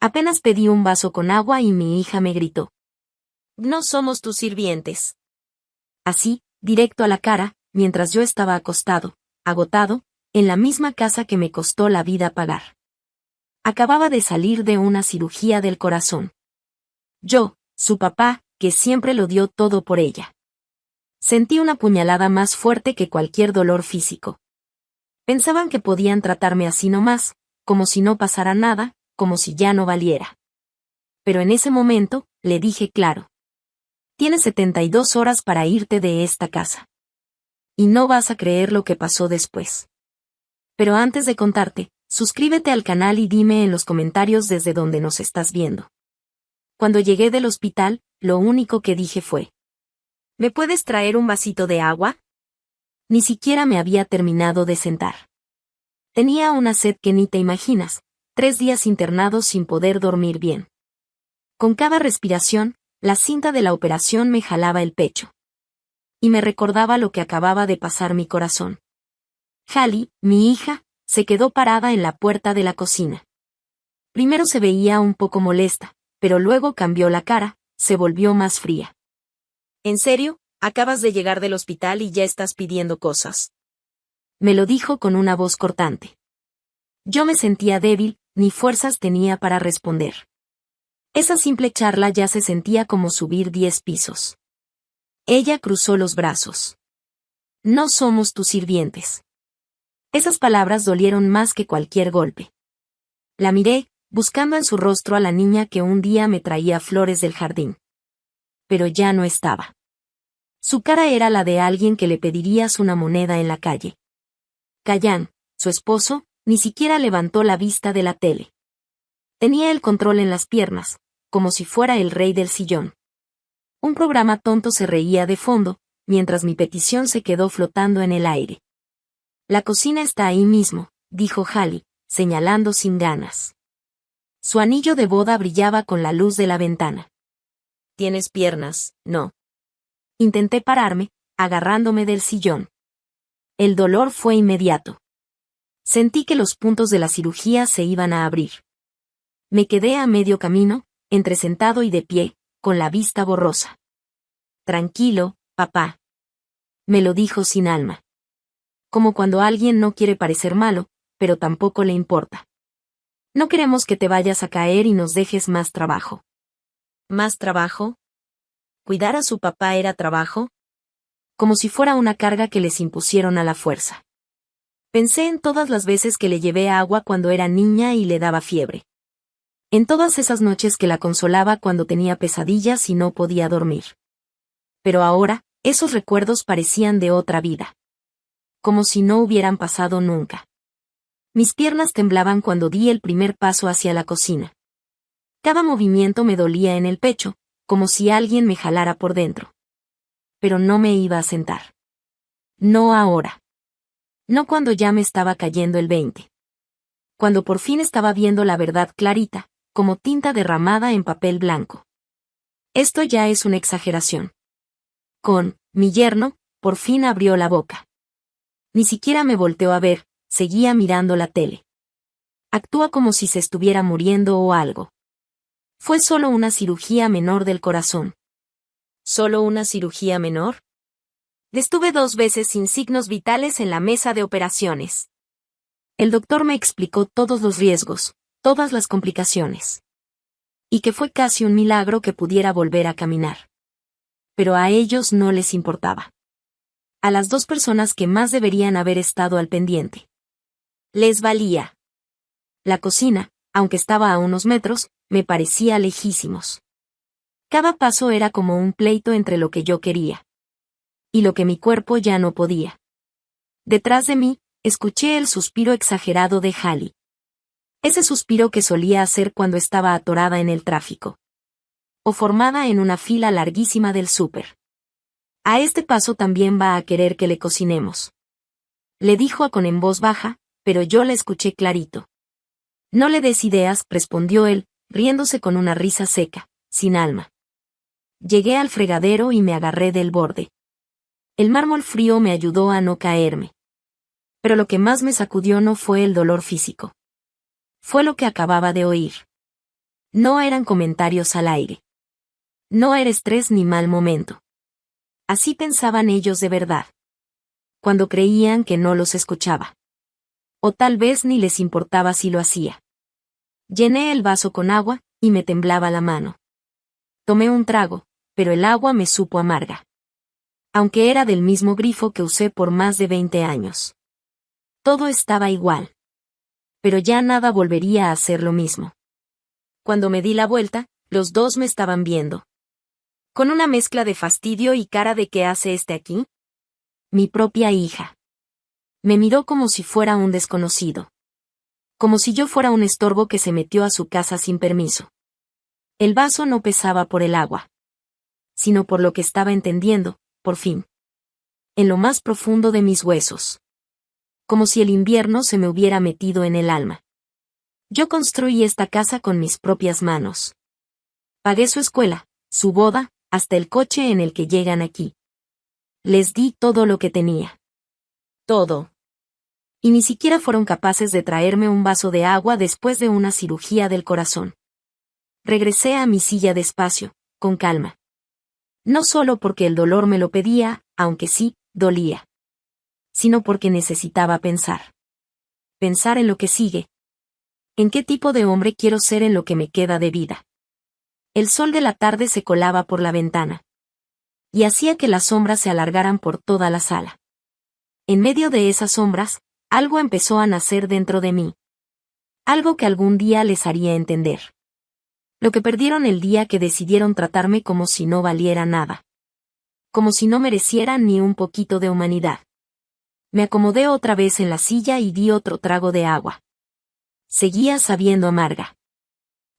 Apenas pedí un vaso con agua y mi hija me gritó: «No somos tus sirvientes». Así, directo a la cara, mientras yo estaba acostado, agotado, en la misma casa que me costó la vida pagar. Acababa de salir de una cirugía del corazón. Yo, su papá, que siempre lo dio todo por ella. Sentí una puñalada más fuerte que cualquier dolor físico. Pensaban que podían tratarme así nomás, como si no pasara nada, como si ya no valiera. Pero en ese momento, le dije claro: «Tienes 72 horas para irte de esta casa. Y no vas a creer lo que pasó después. Pero antes de contarte, suscríbete al canal y dime en los comentarios desde donde nos estás viendo». Cuando llegué del hospital, lo único que dije fue: «¿Me puedes traer un vasito de agua?». Ni siquiera me había terminado de sentar. Tenía una sed que ni te imaginas, 3 días internado sin poder dormir bien. Con cada respiración, la cinta de la operación me jalaba el pecho. Y me recordaba lo que acababa de pasar mi corazón. Hallie, mi hija, se quedó parada en la puerta de la cocina. Primero se veía un poco molesta, pero luego cambió la cara, se volvió más fría. «¿En serio? Acabas de llegar del hospital y ya estás pidiendo cosas», me lo dijo con una voz cortante. Yo me sentía débil, ni fuerzas tenía para responder. Esa simple charla ya se sentía como subir 10 pisos. Ella cruzó los brazos. «No somos tus sirvientes». Esas palabras dolieron más que cualquier golpe. La miré, buscando en su rostro a la niña que un día me traía flores del jardín. Pero ya no estaba. Su cara era la de alguien que le pedirías una moneda en la calle. Callan, su esposo, ni siquiera levantó la vista de la tele. Tenía el control en las piernas, como si fuera el rey del sillón. Un programa tonto se reía de fondo, mientras mi petición se quedó flotando en el aire. «La cocina está ahí mismo», dijo Hallie, señalando sin ganas. Su anillo de boda brillaba con la luz de la ventana. «¿Tienes piernas, no?». Intenté pararme, agarrándome del sillón. El dolor fue inmediato. Sentí que los puntos de la cirugía se iban a abrir. Me quedé a medio camino, entre sentado y de pie, con la vista borrosa. «Tranquilo, papá», me lo dijo sin alma. Como cuando alguien no quiere parecer malo, pero tampoco le importa. «No queremos que te vayas a caer y nos dejes más trabajo». ¿Más trabajo? ¿Cuidar a su papá era trabajo? Como si fuera una carga que les impusieron a la fuerza. Pensé en todas las veces que le llevé agua cuando era niña y le daba fiebre. En todas esas noches que la consolaba cuando tenía pesadillas y no podía dormir. Pero ahora, esos recuerdos parecían de otra vida. Como si no hubieran pasado nunca. Mis piernas temblaban cuando di el primer paso hacia la cocina. Cada movimiento me dolía en el pecho, como si alguien me jalara por dentro. Pero no me iba a sentar. No ahora. No cuando ya me estaba cayendo el 20. Cuando por fin estaba viendo la verdad clarita, como tinta derramada en papel blanco. Esto ya es una exageración. Mi yerno, por fin abrió la boca. Ni siquiera me volteó a ver, seguía mirando la tele. Actúa como si se estuviera muriendo o algo. Fue solo una cirugía menor del corazón. ¿Solo una cirugía menor? Estuve 2 veces sin signos vitales en la mesa de operaciones. El doctor me explicó todos los riesgos, todas las complicaciones. Y que fue casi un milagro que pudiera volver a caminar. Pero a ellos no les importaba. A las 2 personas que más deberían haber estado al pendiente. Les valía. La cocina, aunque estaba a unos metros, me parecía lejísimos. Cada paso era como un pleito entre lo que yo quería y lo que mi cuerpo ya no podía. Detrás de mí, escuché el suspiro exagerado de Hallie. Ese suspiro que solía hacer cuando estaba atorada en el tráfico. O formada en una fila larguísima del súper. A este paso también va a querer que le cocinemos. Le dijo Akon en voz baja, pero yo la escuché clarito. No le des ideas, respondió él, riéndose con una risa seca, sin alma. Llegué al fregadero y me agarré del borde. El mármol frío me ayudó a no caerme. Pero lo que más me sacudió no fue el dolor físico. Fue lo que acababa de oír. No eran comentarios al aire. No era estrés ni mal momento. Así pensaban ellos de verdad. Cuando creían que no los escuchaba. O tal vez ni les importaba si lo hacía. Llené el vaso con agua, y me temblaba la mano. Tomé un trago, pero el agua me supo amarga. Aunque era del mismo grifo que usé por más de 20 años. Todo estaba igual. Pero ya nada volvería a ser lo mismo. Cuando me di la vuelta, los dos me estaban viendo. Con una mezcla de fastidio y cara de ¿qué hace este aquí? Mi propia hija. Me miró como si fuera un desconocido. Como si yo fuera un estorbo que se metió a su casa sin permiso. El vaso no pesaba por el agua. Sino por lo que estaba entendiendo, por fin. En lo más profundo de mis huesos. Como si el invierno se me hubiera metido en el alma. Yo construí esta casa con mis propias manos. Pagué su escuela, su boda, hasta el coche en el que llegan aquí. Les di todo lo que tenía. Todo. Y ni siquiera fueron capaces de traerme un vaso de agua después de una cirugía del corazón. Regresé a mi silla despacio, con calma. No solo porque el dolor me lo pedía, aunque sí, dolía. Sino porque necesitaba pensar. Pensar en lo que sigue. ¿En qué tipo de hombre quiero ser en lo que me queda de vida? El sol de la tarde se colaba por la ventana. Y hacía que las sombras se alargaran por toda la sala. En medio de esas sombras, algo empezó a nacer dentro de mí. Algo que algún día les haría entender. Lo que perdieron el día que decidieron tratarme como si no valiera nada. Como si no mereciera ni un poquito de humanidad. Me acomodé otra vez en la silla y di otro trago de agua. Seguía sabiendo amarga.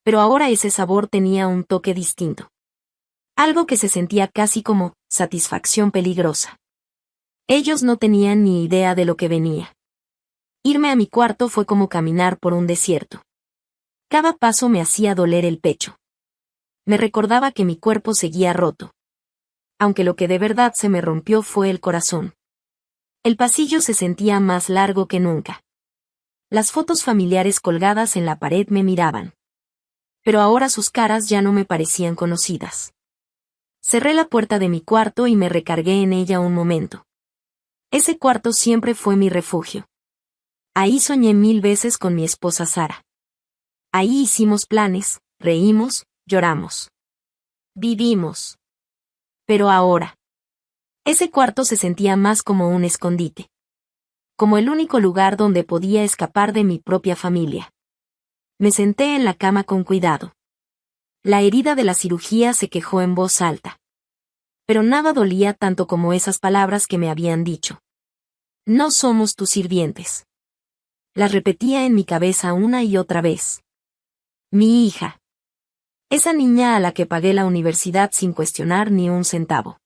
Pero ahora ese sabor tenía un toque distinto. Algo que se sentía casi como satisfacción peligrosa. Ellos no tenían ni idea de lo que venía. Irme a mi cuarto fue como caminar por un desierto. Cada paso me hacía doler el pecho. Me recordaba que mi cuerpo seguía roto. Aunque lo que de verdad se me rompió fue el corazón. El pasillo se sentía más largo que nunca. Las fotos familiares colgadas en la pared me miraban. Pero ahora sus caras ya no me parecían conocidas. Cerré la puerta de mi cuarto y me recargué en ella un momento. Ese cuarto siempre fue mi refugio. Ahí soñé 1000 veces con mi esposa Sara. Ahí hicimos planes, reímos, lloramos. Vivimos. Pero ahora. Ese cuarto se sentía más como un escondite. Como el único lugar donde podía escapar de mi propia familia. Me senté en la cama con cuidado. La herida de la cirugía se quejó en voz alta. Pero nada dolía tanto como esas palabras que me habían dicho. No somos tus sirvientes. Las repetía en mi cabeza una y otra vez. Mi hija. Esa niña a la que pagué la universidad sin cuestionar ni un centavo.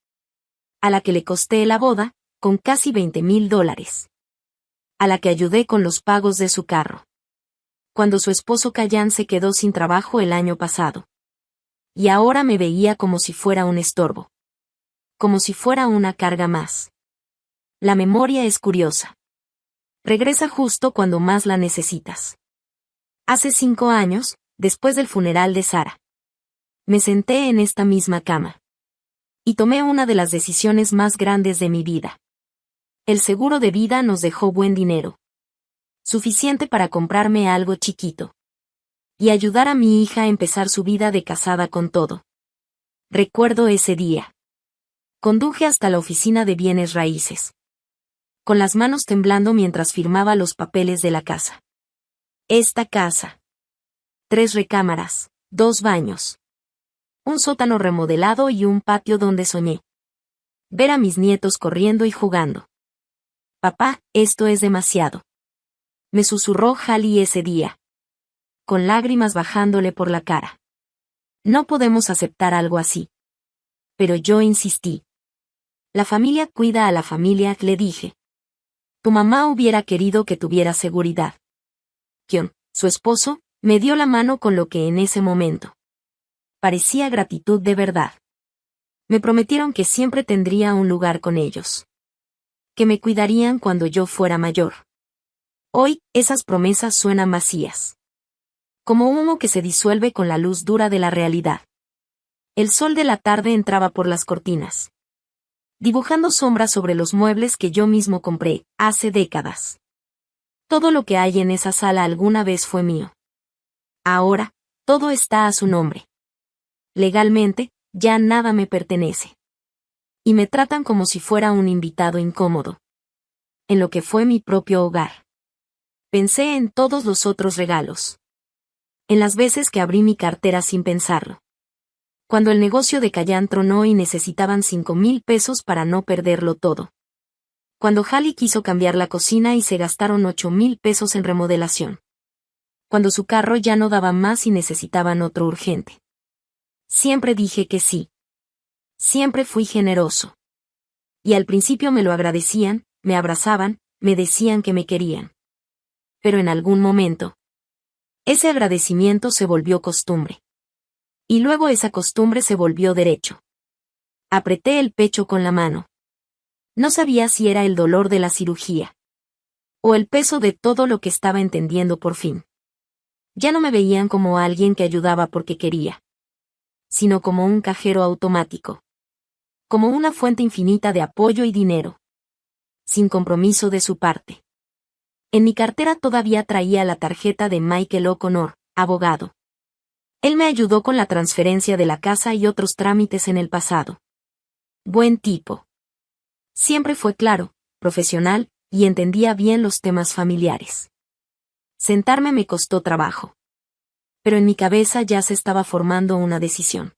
A la que le costé la boda, con casi $20,000. A la que ayudé con los pagos de su carro. Cuando su esposo Cayán se quedó sin trabajo el año pasado. Y ahora me veía como si fuera un estorbo. Como si fuera una carga más. La memoria es curiosa. Regresa justo cuando más la necesitas. Hace 5 años, después del funeral de Sara. Me senté en esta misma cama. Y tomé una de las decisiones más grandes de mi vida. El seguro de vida nos dejó buen dinero. Suficiente para comprarme algo chiquito. Y ayudar a mi hija a empezar su vida de casada con todo. Recuerdo ese día. Conduje hasta la oficina de bienes raíces. Con las manos temblando mientras firmaba los papeles de la casa. Esta casa. 3 recámaras, 2 baños. Un sótano remodelado y un patio donde soñé. Ver a mis nietos corriendo y jugando. Papá, esto es demasiado. Me susurró Hallie ese día. Con lágrimas bajándole por la cara. No podemos aceptar algo así. Pero yo insistí. La familia cuida a la familia, le dije. Tu mamá hubiera querido que tuviera seguridad. Kion, su esposo, me dio la mano con lo que en ese momento parecía gratitud de verdad. Me prometieron que siempre tendría un lugar con ellos. Que me cuidarían cuando yo fuera mayor. Hoy, esas promesas suenan vacías. como humo que se disuelve con la luz dura de la realidad. El sol de la tarde entraba por las cortinas, dibujando sombras sobre los muebles que yo mismo compré, hace décadas. Todo lo que hay en esa sala alguna vez fue mío. Ahora, todo está a su nombre. Legalmente, ya nada me pertenece. Y me tratan como si fuera un invitado incómodo. En lo que fue mi propio hogar. Pensé en todos los otros regalos. En las veces que abrí mi cartera sin pensarlo. Cuando el negocio de Callan tronó y necesitaban 5,000 pesos para no perderlo todo. Cuando Hallie quiso cambiar la cocina y se gastaron 8,000 pesos en remodelación. Cuando su carro ya no daba más y necesitaban otro urgente. Siempre dije que sí. Siempre fui generoso. Y al principio me lo agradecían, me abrazaban, me decían que me querían. Pero en algún momento, ese agradecimiento se volvió costumbre. Y luego esa costumbre se volvió derecho. Apreté el pecho con la mano. No sabía si era el dolor de la cirugía. O el peso de todo lo que estaba entendiendo por fin. Ya no me veían como alguien que ayudaba porque quería. Sino como un cajero automático. Como una fuente infinita de apoyo y dinero. Sin compromiso de su parte. En mi cartera todavía traía la tarjeta de Michael O'Connor, abogado. Él me ayudó con la transferencia de la casa y otros trámites en el pasado. Buen tipo. Siempre fue claro, profesional, y entendía bien los temas familiares. Sentarme me costó trabajo. Pero en mi cabeza ya se estaba formando una decisión.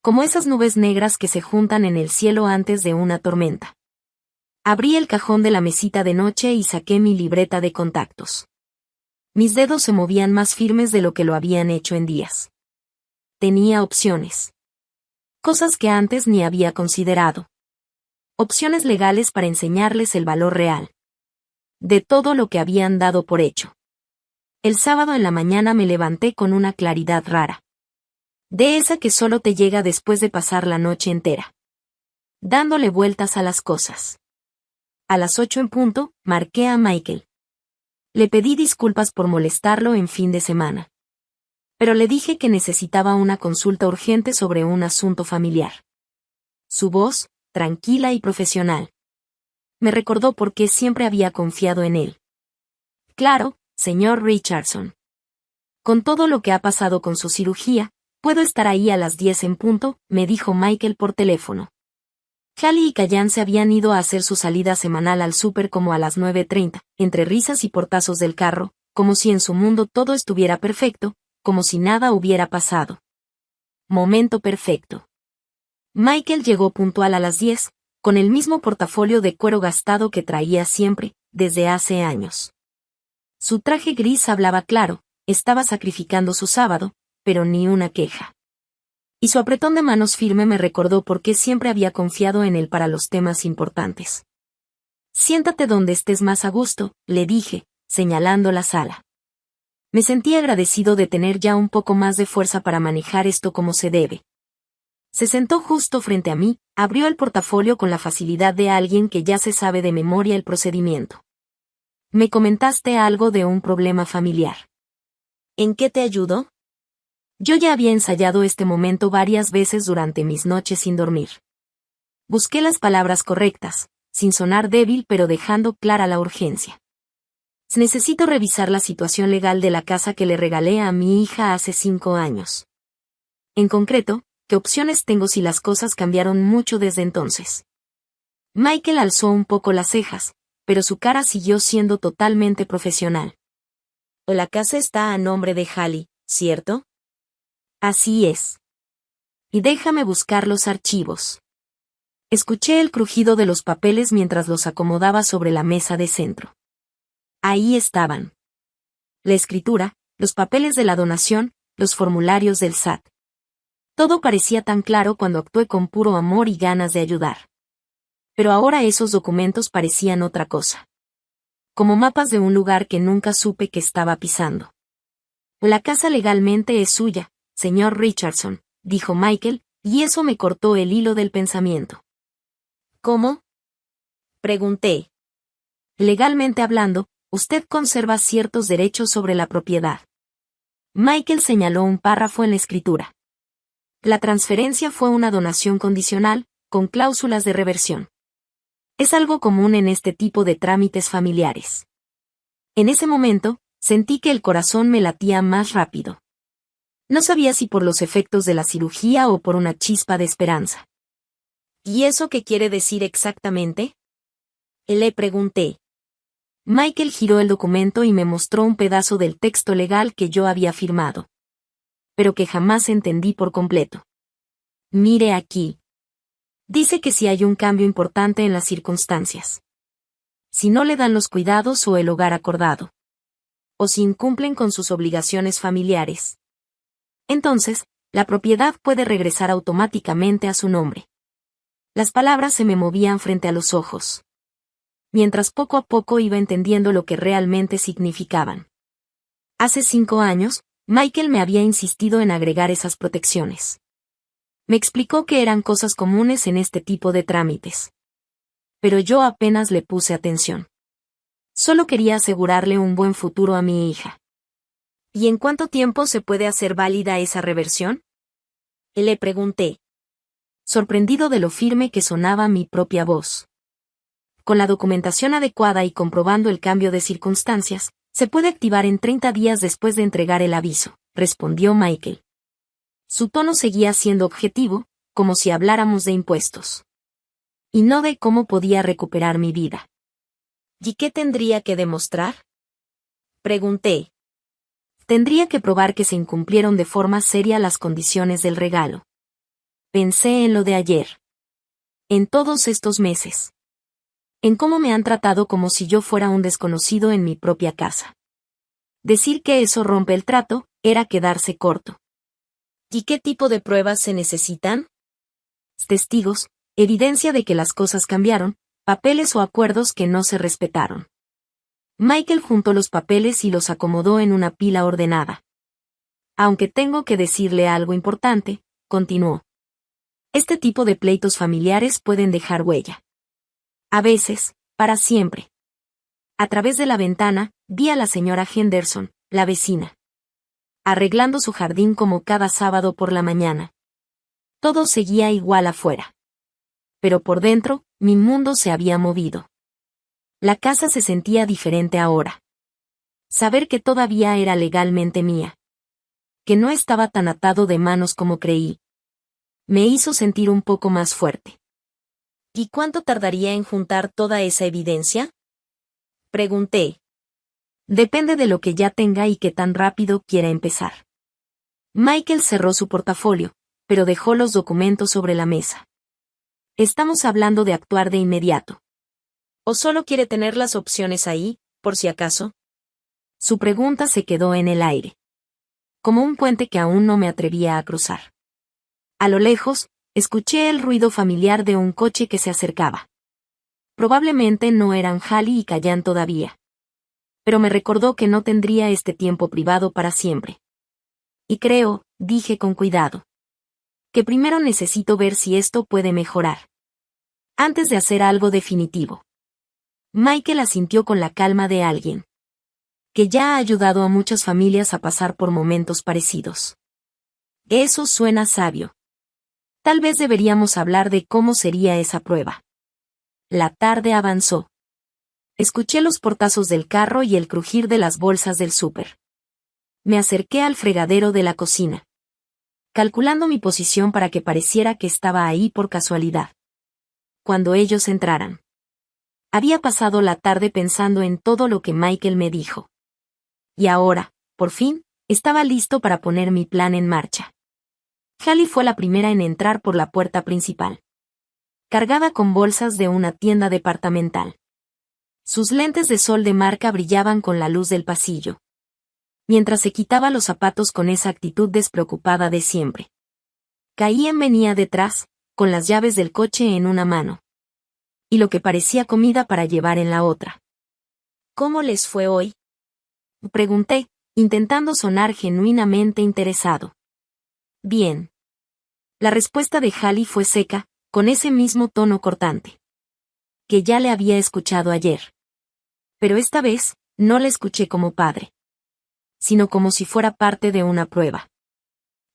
Como esas nubes negras que se juntan en el cielo antes de una tormenta. Abrí el cajón de la mesita de noche y saqué mi libreta de contactos. Mis dedos se movían más firmes de lo que lo habían hecho en días. Tenía opciones. Cosas que antes ni había considerado. Opciones legales para enseñarles el valor real. De todo lo que habían dado por hecho. El sábado en la mañana me levanté con una claridad rara. De esa que solo te llega después de pasar la noche entera. Dándole vueltas a las cosas. A las 8 en punto, marqué a Michael. Le pedí disculpas por molestarlo en fin de semana. Pero le dije que necesitaba una consulta urgente sobre un asunto familiar. Su voz, tranquila y profesional. Me recordó por qué siempre había confiado en él. Claro, señor Richardson. Con todo lo que ha pasado con su cirugía, puedo estar ahí a las 10 en punto, me dijo Michael por teléfono. Hallie y Callan se habían ido a hacer su salida semanal al súper como a las 9:30, entre risas y portazos del carro, como si en su mundo todo estuviera perfecto, como si nada hubiera pasado. Momento perfecto. Michael llegó puntual a las 10, con el mismo portafolio de cuero gastado que traía siempre, desde hace años. Su traje gris hablaba claro, estaba sacrificando su sábado, pero ni una queja. Y su apretón de manos firme me recordó por qué siempre había confiado en él para los temas importantes. Siéntate donde estés más a gusto, le dije, señalando la sala. Me sentí agradecido de tener ya un poco más de fuerza para manejar esto como se debe. Se sentó justo frente a mí, abrió el portafolio con la facilidad de alguien que ya se sabe de memoria el procedimiento. Me comentaste algo de un problema familiar. ¿En qué te ayudo? Yo ya había ensayado este momento varias veces durante mis noches sin dormir. Busqué las palabras correctas, sin sonar débil pero dejando clara la urgencia. Necesito revisar la situación legal de la casa que le regalé a mi hija hace 5 años. En concreto, ¿qué opciones tengo si las cosas cambiaron mucho desde entonces? Michael alzó un poco las cejas, pero su cara siguió siendo totalmente profesional. La casa está a nombre de Hallie, ¿cierto? Así es. Y déjame buscar los archivos. Escuché el crujido de los papeles mientras los acomodaba sobre la mesa de centro. Ahí estaban. La escritura, los papeles de la donación, los formularios del SAT. Todo parecía tan claro cuando actué con puro amor y ganas de ayudar. Pero ahora esos documentos parecían otra cosa. Como mapas de un lugar que nunca supe que estaba pisando. La casa legalmente es suya, señor Richardson, dijo Michael, y eso me cortó el hilo del pensamiento. ¿Cómo? Pregunté. Legalmente hablando, usted conserva ciertos derechos sobre la propiedad. Michael señaló un párrafo en la escritura. La transferencia fue una donación condicional, con cláusulas de reversión. Es algo común en este tipo de trámites familiares. En ese momento, sentí que el corazón me latía más rápido. No sabía si por los efectos de la cirugía o por una chispa de esperanza. ¿Y eso qué quiere decir exactamente? Le pregunté. Michael giró el documento y me mostró un pedazo del texto legal que yo había firmado, pero que jamás entendí por completo. Mire aquí. Dice que si hay un cambio importante en las circunstancias. Si no le dan los cuidados o el hogar acordado. O si incumplen con sus obligaciones familiares. Entonces, la propiedad puede regresar automáticamente a su nombre. Las palabras se me movían frente a los ojos, mientras poco a poco iba entendiendo lo que realmente significaban. Hace 5 años, Michael me había insistido en agregar esas protecciones. Me explicó que eran cosas comunes en este tipo de trámites. Pero yo apenas le puse atención. Solo quería asegurarle un buen futuro a mi hija. ¿Y en cuánto tiempo se puede hacer válida esa reversión? Le pregunté, sorprendido de lo firme que sonaba mi propia voz. Con la documentación adecuada y comprobando el cambio de circunstancias, se puede activar en 30 días después de entregar el aviso, respondió Michael. Su tono seguía siendo objetivo, como si habláramos de impuestos. Y no de cómo podía recuperar mi vida. ¿Y qué tendría que demostrar? Pregunté. Tendría que probar que se incumplieron de forma seria las condiciones del regalo. Pensé en lo de ayer. En todos estos meses. En cómo me han tratado como si yo fuera un desconocido en mi propia casa. Decir que eso rompe el trato, era quedarse corto. ¿Y qué tipo de pruebas se necesitan? Testigos, evidencia de que las cosas cambiaron, papeles o acuerdos que no se respetaron. Michael juntó los papeles y los acomodó en una pila ordenada. Aunque tengo que decirle algo importante, continuó. Este tipo de pleitos familiares pueden dejar huella. A veces, para siempre. A través de la ventana, vi a la señora Henderson, la vecina, arreglando su jardín como cada sábado por la mañana. Todo seguía igual afuera. Pero por dentro, mi mundo se había movido. La casa se sentía diferente ahora. Saber que todavía era legalmente mía. Que no estaba tan atado de manos como creí. Me hizo sentir un poco más fuerte. ¿Y cuánto tardaría en juntar toda esa evidencia? Pregunté. Depende de lo que ya tenga y qué tan rápido quiera empezar. Michael cerró su portafolio, pero dejó los documentos sobre la mesa. Estamos hablando de actuar de inmediato. ¿O solo quiere tener las opciones ahí, por si acaso? Su pregunta se quedó en el aire. Como un puente que aún no me atrevía a cruzar. A lo lejos, escuché el ruido familiar de un coche que se acercaba. Probablemente no eran Hallie y Callan todavía. Pero me recordó que no tendría este tiempo privado para siempre. Y creo, dije con cuidado, que primero necesito ver si esto puede mejorar. Antes de hacer algo definitivo. Michael asintió con la calma de alguien que ya ha ayudado a muchas familias a pasar por momentos parecidos. Eso suena sabio. Tal vez deberíamos hablar de cómo sería esa prueba. La tarde avanzó. Escuché los portazos del carro y el crujir de las bolsas del súper. Me acerqué al fregadero de la cocina, calculando mi posición para que pareciera que estaba ahí por casualidad. Cuando ellos entraran. Había pasado la tarde pensando en todo lo que Michael me dijo. Y ahora, por fin, estaba listo para poner mi plan en marcha. Hallie fue la primera en entrar por la puerta principal, cargada con bolsas de una tienda departamental. Sus lentes de sol de marca brillaban con la luz del pasillo, mientras se quitaba los zapatos con esa actitud despreocupada de siempre. Caían venía detrás, con las llaves del coche en una mano. Y lo que parecía comida para llevar en la otra. ¿Cómo les fue hoy? Pregunté, intentando sonar genuinamente interesado. Bien. La respuesta de Hallie fue seca, con ese mismo tono cortante. Que ya le había escuchado ayer. Pero esta vez, no le escuché como padre. sino como si fuera parte de una prueba.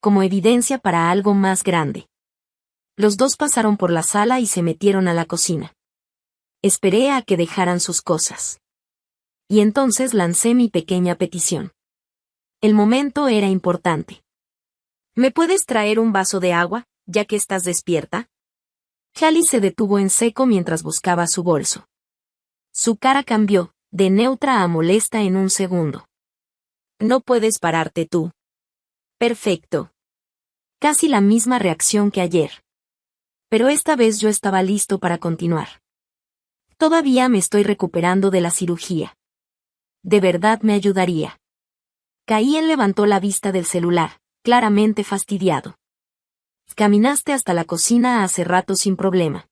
Como evidencia para algo más grande. Los dos pasaron por la sala y se metieron a la cocina. Esperé a que dejaran sus cosas. Y entonces lancé mi pequeña petición. El momento era importante. ¿Me puedes traer un vaso de agua, ya que estás despierta? Hallie se detuvo en seco mientras buscaba su bolso. Su cara cambió, de neutra a molesta en un segundo. No puedes pararte tú. Perfecto. Casi la misma reacción que ayer. Pero esta vez yo estaba listo para continuar. Todavía me estoy recuperando de la cirugía. De verdad me ayudaría. Caín levantó la vista del celular, claramente fastidiado. Caminaste hasta la cocina hace rato sin problema.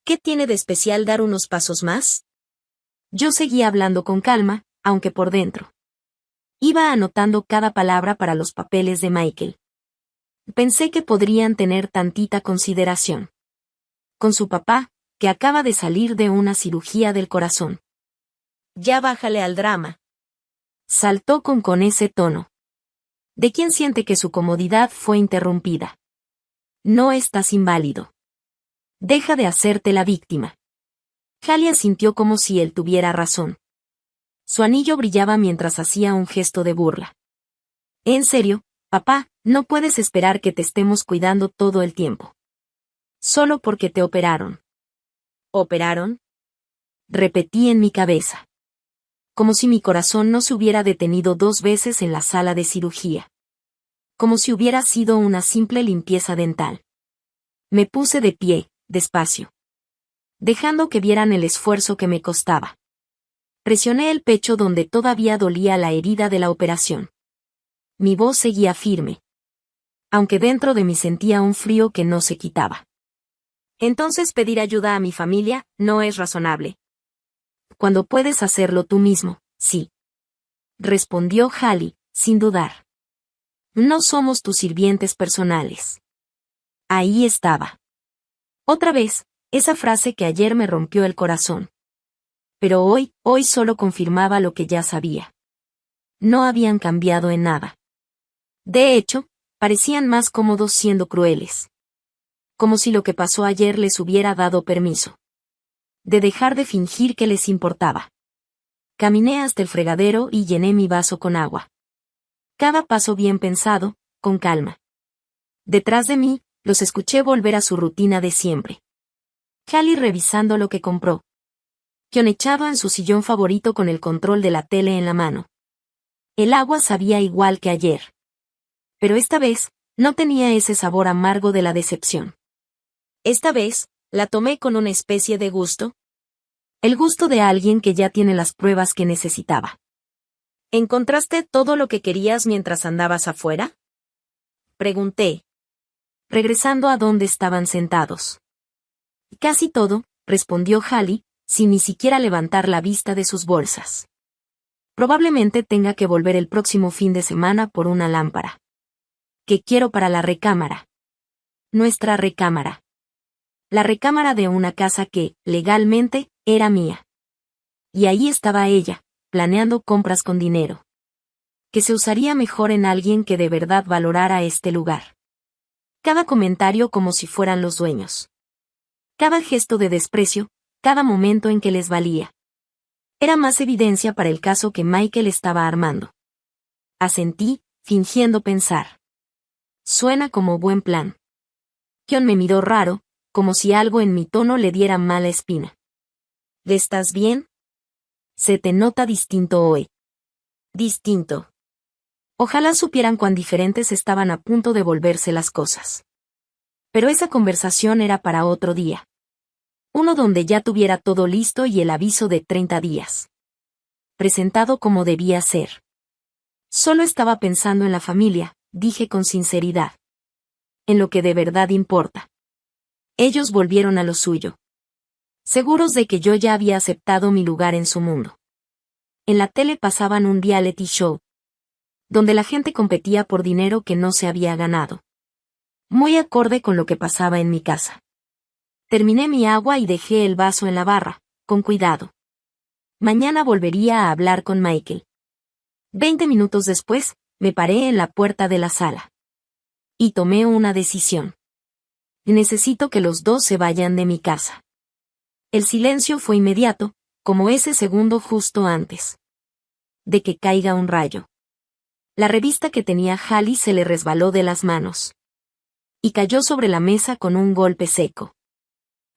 ¿Qué tiene de especial dar unos pasos más? Yo seguía hablando con calma, aunque por dentro. Iba anotando cada palabra para los papeles de Michael. Pensé que podrían tener tantita consideración. Con su papá, que acaba de salir de una cirugía del corazón. Ya bájale al drama. Saltó con ese tono. ¿De quién siente que su comodidad fue interrumpida? No estás inválido. Deja de hacerte la víctima. Hallie sintió como si él tuviera razón. Su anillo brillaba mientras hacía un gesto de burla. En serio, papá, no puedes esperar que te estemos cuidando todo el tiempo. Solo porque te operaron. ¿Operaron? Repetí en mi cabeza. Como si mi corazón no se hubiera detenido 2 veces en la sala de cirugía. Como si hubiera sido una simple limpieza dental. Me puse de pie, despacio. Dejando que vieran el esfuerzo que me costaba. Presioné el pecho donde todavía dolía la herida de la operación. Mi voz seguía firme. Aunque dentro de mí sentía un frío que no se quitaba. Entonces pedir ayuda a mi familia no es razonable. Cuando puedes hacerlo tú mismo, sí. Respondió Hallie, sin dudar. No somos tus sirvientes personales. Ahí estaba. Otra vez, esa frase que ayer me rompió el corazón. Pero hoy solo confirmaba lo que ya sabía. No habían cambiado en nada. De hecho, parecían más cómodos siendo crueles. Como si lo que pasó ayer les hubiera dado permiso. De dejar de fingir que les importaba. Caminé hasta el fregadero y llené mi vaso con agua. Cada paso bien pensado, con calma. Detrás de mí, los escuché volver a su rutina de siempre. Hallie revisando lo que compró. Kion echado en su sillón favorito con el control de la tele en la mano. El agua sabía igual que ayer. Pero esta vez, no tenía ese sabor amargo de la decepción. Esta vez, la tomé con una especie de gusto. El gusto de alguien que ya tiene las pruebas que necesitaba. ¿Encontraste todo lo que querías mientras andabas afuera? Pregunté. Regresando a donde estaban sentados. Casi todo, respondió Hallie, sin ni siquiera levantar la vista de sus bolsas. Probablemente tenga que volver el próximo fin de semana por una lámpara. Que quiero para la recámara. Nuestra recámara. La recámara de una casa que, legalmente, era mía. Y ahí estaba ella, planeando compras con dinero. Que se usaría mejor en alguien que de verdad valorara este lugar. Cada comentario como si fueran los dueños. Cada gesto de desprecio, cada momento en que les valía. Era más evidencia para el caso que Michael estaba armando. Asentí, fingiendo pensar. Suena como buen plan. Kion me miró raro, como si algo en mi tono le diera mala espina. ¿Estás bien? Se te nota distinto hoy. Distinto. Ojalá supieran cuán diferentes estaban a punto de volverse las cosas. Pero esa conversación era para otro día. Uno donde ya tuviera todo listo y el aviso de 30 días. Presentado como debía ser. Solo estaba pensando en la familia, dije con sinceridad. En lo que de verdad importa. Ellos volvieron a lo suyo. Seguros de que yo ya había aceptado mi lugar en su mundo. En la tele pasaban un reality show. Donde la gente competía por dinero que no se había ganado. Muy acorde con lo que pasaba en mi casa. Terminé mi agua y dejé el vaso en la barra, con cuidado. Mañana volvería a hablar con Michael. 20 minutos después, me paré en la puerta de la sala. Y tomé una decisión. Necesito que los dos se vayan de mi casa. El silencio fue inmediato, como ese segundo justo antes de que caiga un rayo. La revista que tenía Hallie se le resbaló de las manos y cayó sobre la mesa con un golpe seco.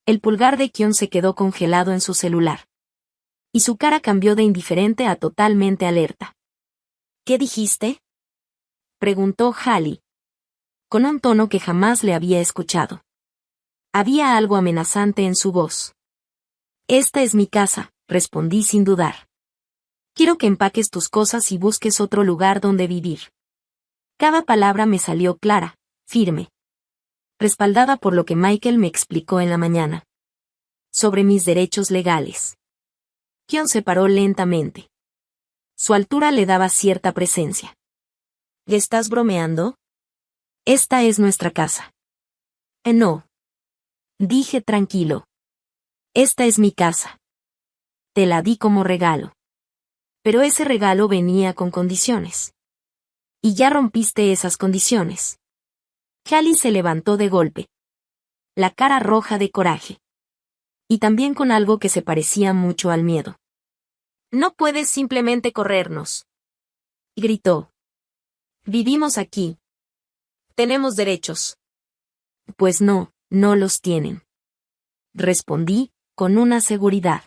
El pulgar de Kyon se quedó congelado en su celular. Y su cara cambió de indiferente a totalmente alerta. ¿Qué dijiste?, preguntó Hallie, con un tono que jamás le había escuchado. Había algo amenazante en su voz. Esta es mi casa, respondí sin dudar. Quiero que empaques tus cosas y busques otro lugar donde vivir. Cada palabra me salió clara, firme, respaldada por lo que Michael me explicó en la mañana. Sobre mis derechos legales. Kyon se paró lentamente. Su altura le daba cierta presencia. ¿Estás bromeando? Esta es nuestra casa. No. Dije tranquilo. Esta es mi casa. Te la di como regalo. Pero ese regalo venía con condiciones. Y ya rompiste esas condiciones. Hallie se levantó de golpe. La cara roja de coraje. Y también con algo que se parecía mucho al miedo. No puedes simplemente corrernos. Gritó. Vivimos aquí. Tenemos derechos. Pues no, no los tienen. Respondí, con una seguridad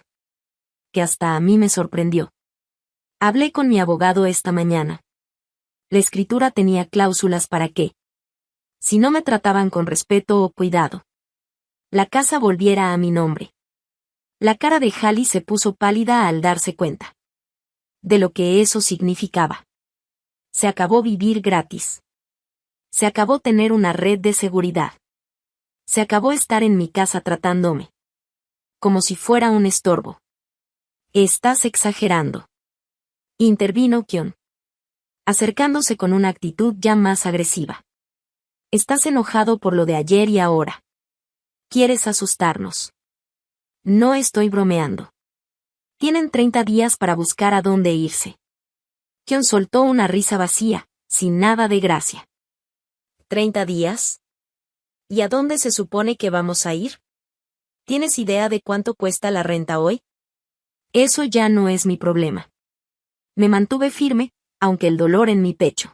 que hasta a mí me sorprendió. Hablé con mi abogado esta mañana. La escritura tenía cláusulas para que, si no me trataban con respeto o cuidado, la casa volviera a mi nombre. La cara de Hallie se puso pálida al darse cuenta de lo que eso significaba. Se acabó vivir gratis. Se acabó tener una red de seguridad. Se acabó estar en mi casa tratándome como si fuera un estorbo. Estás exagerando. Intervino Kyon, acercándose con una actitud ya más agresiva. Estás enojado por lo de ayer y ahora. ¿Quieres asustarnos? No estoy bromeando. Tienen 30 días para buscar a dónde irse. Kyon soltó una risa vacía, sin nada de gracia. ¿30 días? ¿Y a dónde se supone que vamos a ir? ¿Tienes idea de cuánto cuesta la renta hoy? Eso ya no es mi problema. Me mantuve firme, aunque el dolor en mi pecho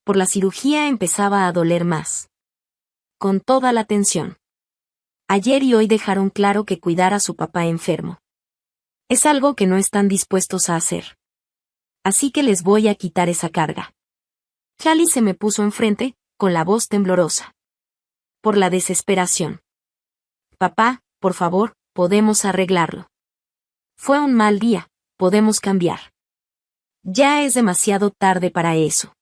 por la cirugía empezaba a doler más. Con toda la tensión. Ayer y hoy dejaron claro que cuidar a su papá enfermo es algo que no están dispuestos a hacer. Así que les voy a quitar esa carga. Hallie se me puso enfrente, con la voz temblorosa. Por la desesperación. Papá, por favor, podemos arreglarlo. Fue un mal día, podemos cambiar. Ya es demasiado tarde para eso.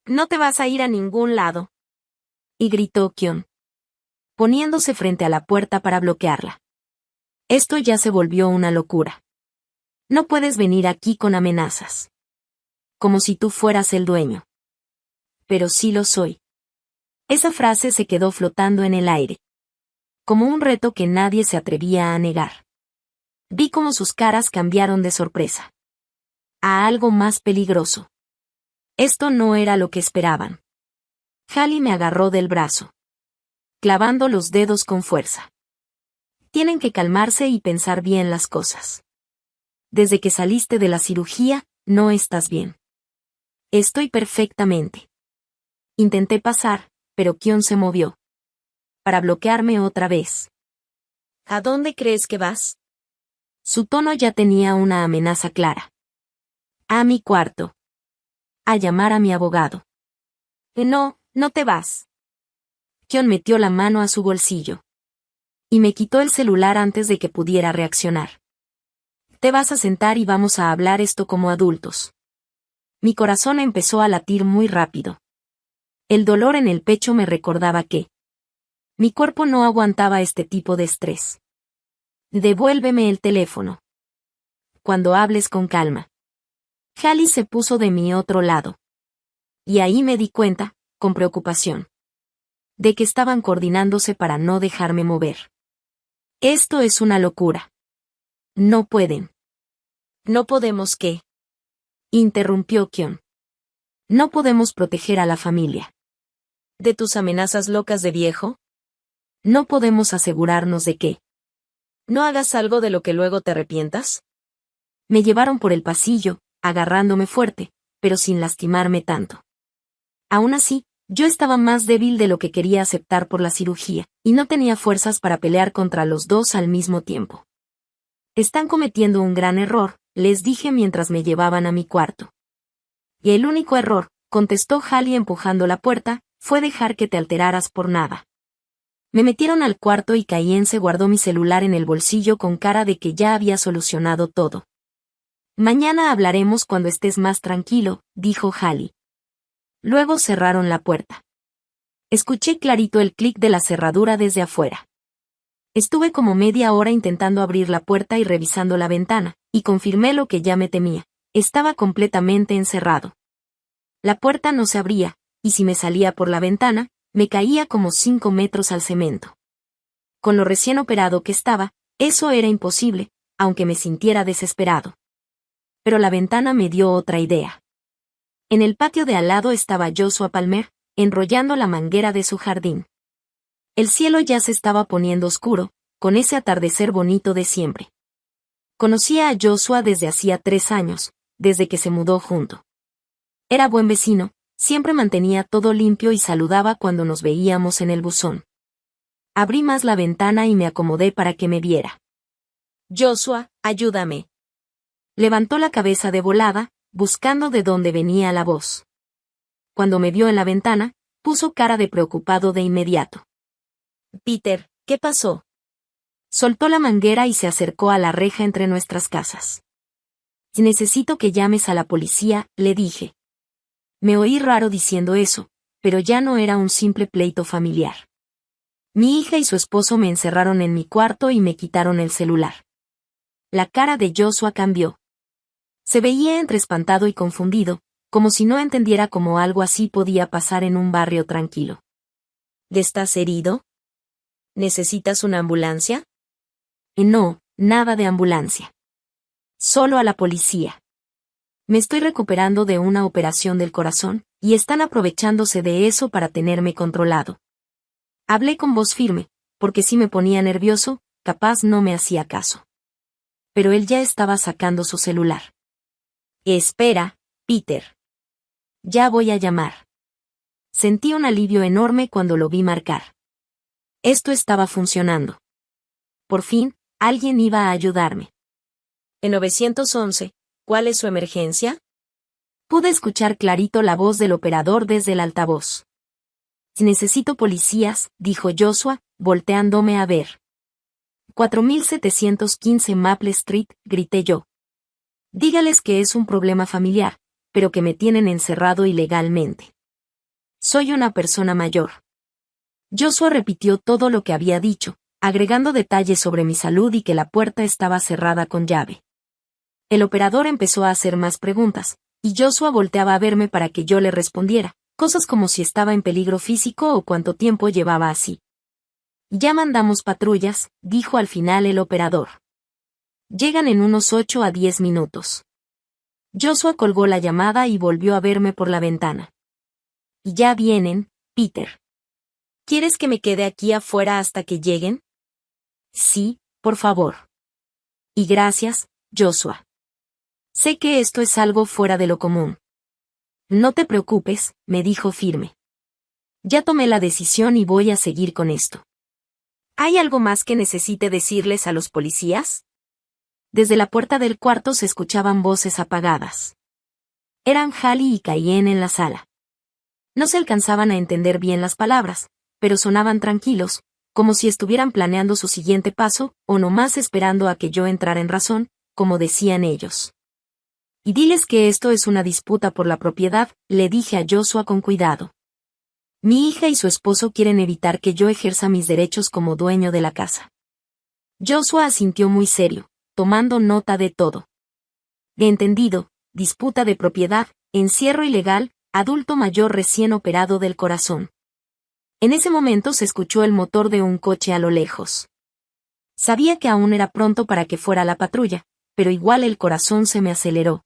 No te vas a ir a ningún lado. Y gritó Kyon, poniéndose frente a la puerta para bloquearla. Esto ya se volvió una locura. No puedes venir aquí con amenazas. Como si tú fueras el dueño. Pero sí lo soy. Esa frase se quedó flotando en el aire. Como un reto que nadie se atrevía a negar. Vi cómo sus caras cambiaron de sorpresa a algo más peligroso. Esto no era lo que esperaban. Hallie me agarró del brazo, clavando los dedos con fuerza. Tienen que calmarse y pensar bien las cosas. Desde que saliste de la cirugía, no estás bien. Estoy perfectamente. Intenté pasar, pero Kyon se movió. Para bloquearme otra vez. ¿A dónde crees que vas? Su tono ya tenía una amenaza clara. A mi cuarto. A llamar a mi abogado. No, no te vas. Kyon metió la mano a su bolsillo. Y me quitó el celular antes de que pudiera reaccionar. Te vas a sentar y vamos a hablar esto como adultos. Mi corazón empezó a latir muy rápido. El dolor en el pecho me recordaba que mi cuerpo no aguantaba este tipo de estrés. Devuélveme el teléfono. Cuando hables con calma. Hallie se puso de mi otro lado. Y ahí me di cuenta, con preocupación, de que estaban coordinándose para no dejarme mover. Esto es una locura. No pueden. ¿No podemos qué? interrumpió Kion. No podemos proteger a la familia. ¿De tus amenazas locas de viejo? No podemos asegurarnos de que no hagas algo de lo que luego te arrepientas. Me llevaron por el pasillo, agarrándome fuerte, pero sin lastimarme tanto. Aún así, yo estaba más débil de lo que quería aceptar por la cirugía, y no tenía fuerzas para pelear contra los dos al mismo tiempo. Están cometiendo un gran error, les dije mientras me llevaban a mi cuarto. Y el único error, contestó Hallie empujando la puerta, fue dejar que te alteraras por nada. Me metieron al cuarto y Cayen se guardó mi celular en el bolsillo con cara de que ya había solucionado todo. Mañana hablaremos cuando estés más tranquilo, dijo Hallie. Luego cerraron la puerta. Escuché clarito el clic de la cerradura desde afuera. Estuve como media hora intentando abrir la puerta y revisando la ventana, y confirmé lo que ya me temía. Estaba completamente encerrado. La puerta no se abría, y si me salía por la ventana, me caía como 5 metros al cemento. Con lo recién operado que estaba, eso era imposible, aunque me sintiera desesperado. Pero la ventana me dio otra idea. En el patio de al lado estaba Joshua Palmer, enrollando la manguera de su jardín. El cielo ya se estaba poniendo oscuro, con ese atardecer bonito de siempre. Conocía a Joshua desde hacía 3 años, desde que se mudó junto. Era buen vecino, siempre mantenía todo limpio y saludaba cuando nos veíamos en el buzón. Abrí más la ventana y me acomodé para que me viera. Joshua, ayúdame. Levantó la cabeza de volada, buscando de dónde venía la voz. Cuando me vio en la ventana, puso cara de preocupado de inmediato. Peter, ¿qué pasó? Soltó la manguera y se acercó a la reja entre nuestras casas. Necesito que llames a la policía, le dije. Me oí raro diciendo eso, pero ya no era un simple pleito familiar. Mi hija y su esposo me encerraron en mi cuarto y me quitaron el celular. La cara de Joshua cambió. Se veía entre espantado y confundido, como si no entendiera cómo algo así podía pasar en un barrio tranquilo. ¿Estás herido? ¿Necesitas una ambulancia? No, nada de ambulancia. Solo a la policía. Me estoy recuperando de una operación del corazón, y están aprovechándose de eso para tenerme controlado. Hablé con voz firme, porque si me ponía nervioso, capaz no me hacía caso. Pero él ya estaba sacando su celular. Espera, Peter. Ya voy a llamar. Sentí un alivio enorme cuando lo vi marcar. Esto estaba funcionando. Por fin, alguien iba a ayudarme. En 911, ¿cuál es su emergencia? Pude escuchar clarito la voz del operador desde el altavoz. Necesito policías, dijo Joshua, volteándome a ver. 4715 Maple Street, grité yo. Dígales que es un problema familiar, pero que me tienen encerrado ilegalmente. Soy una persona mayor. Joshua repitió todo lo que había dicho, agregando detalles sobre mi salud y que la puerta estaba cerrada con llave. El operador empezó a hacer más preguntas, y Joshua volteaba a verme para que yo le respondiera, cosas como si estaba en peligro físico o cuánto tiempo llevaba así. Ya mandamos patrullas, dijo al final el operador. Llegan en unos 8 a 10 minutos. Joshua colgó la llamada y volvió a verme por la ventana. Ya vienen, Peter. ¿Quieres que me quede aquí afuera hasta que lleguen? Sí, por favor. Y gracias, Joshua. Sé que esto es algo fuera de lo común. No te preocupes, me dijo firme. Ya tomé la decisión y voy a seguir con esto. ¿Hay algo más que necesite decirles a los policías? Desde la puerta del cuarto se escuchaban voces apagadas. Eran Hallie y Cayen en la sala. No se alcanzaban a entender bien las palabras, pero sonaban tranquilos, como si estuvieran planeando su siguiente paso, o nomás esperando a que yo entrara en razón, como decían ellos. Y diles que esto es una disputa por la propiedad, le dije a Joshua con cuidado. Mi hija y su esposo quieren evitar que yo ejerza mis derechos como dueño de la casa. Joshua asintió muy serio, tomando nota de todo. De entendido, disputa de propiedad, encierro ilegal, adulto mayor recién operado del corazón. En ese momento se escuchó el motor de un coche a lo lejos. Sabía que aún era pronto para que fuera la patrulla, pero igual el corazón se me aceleró.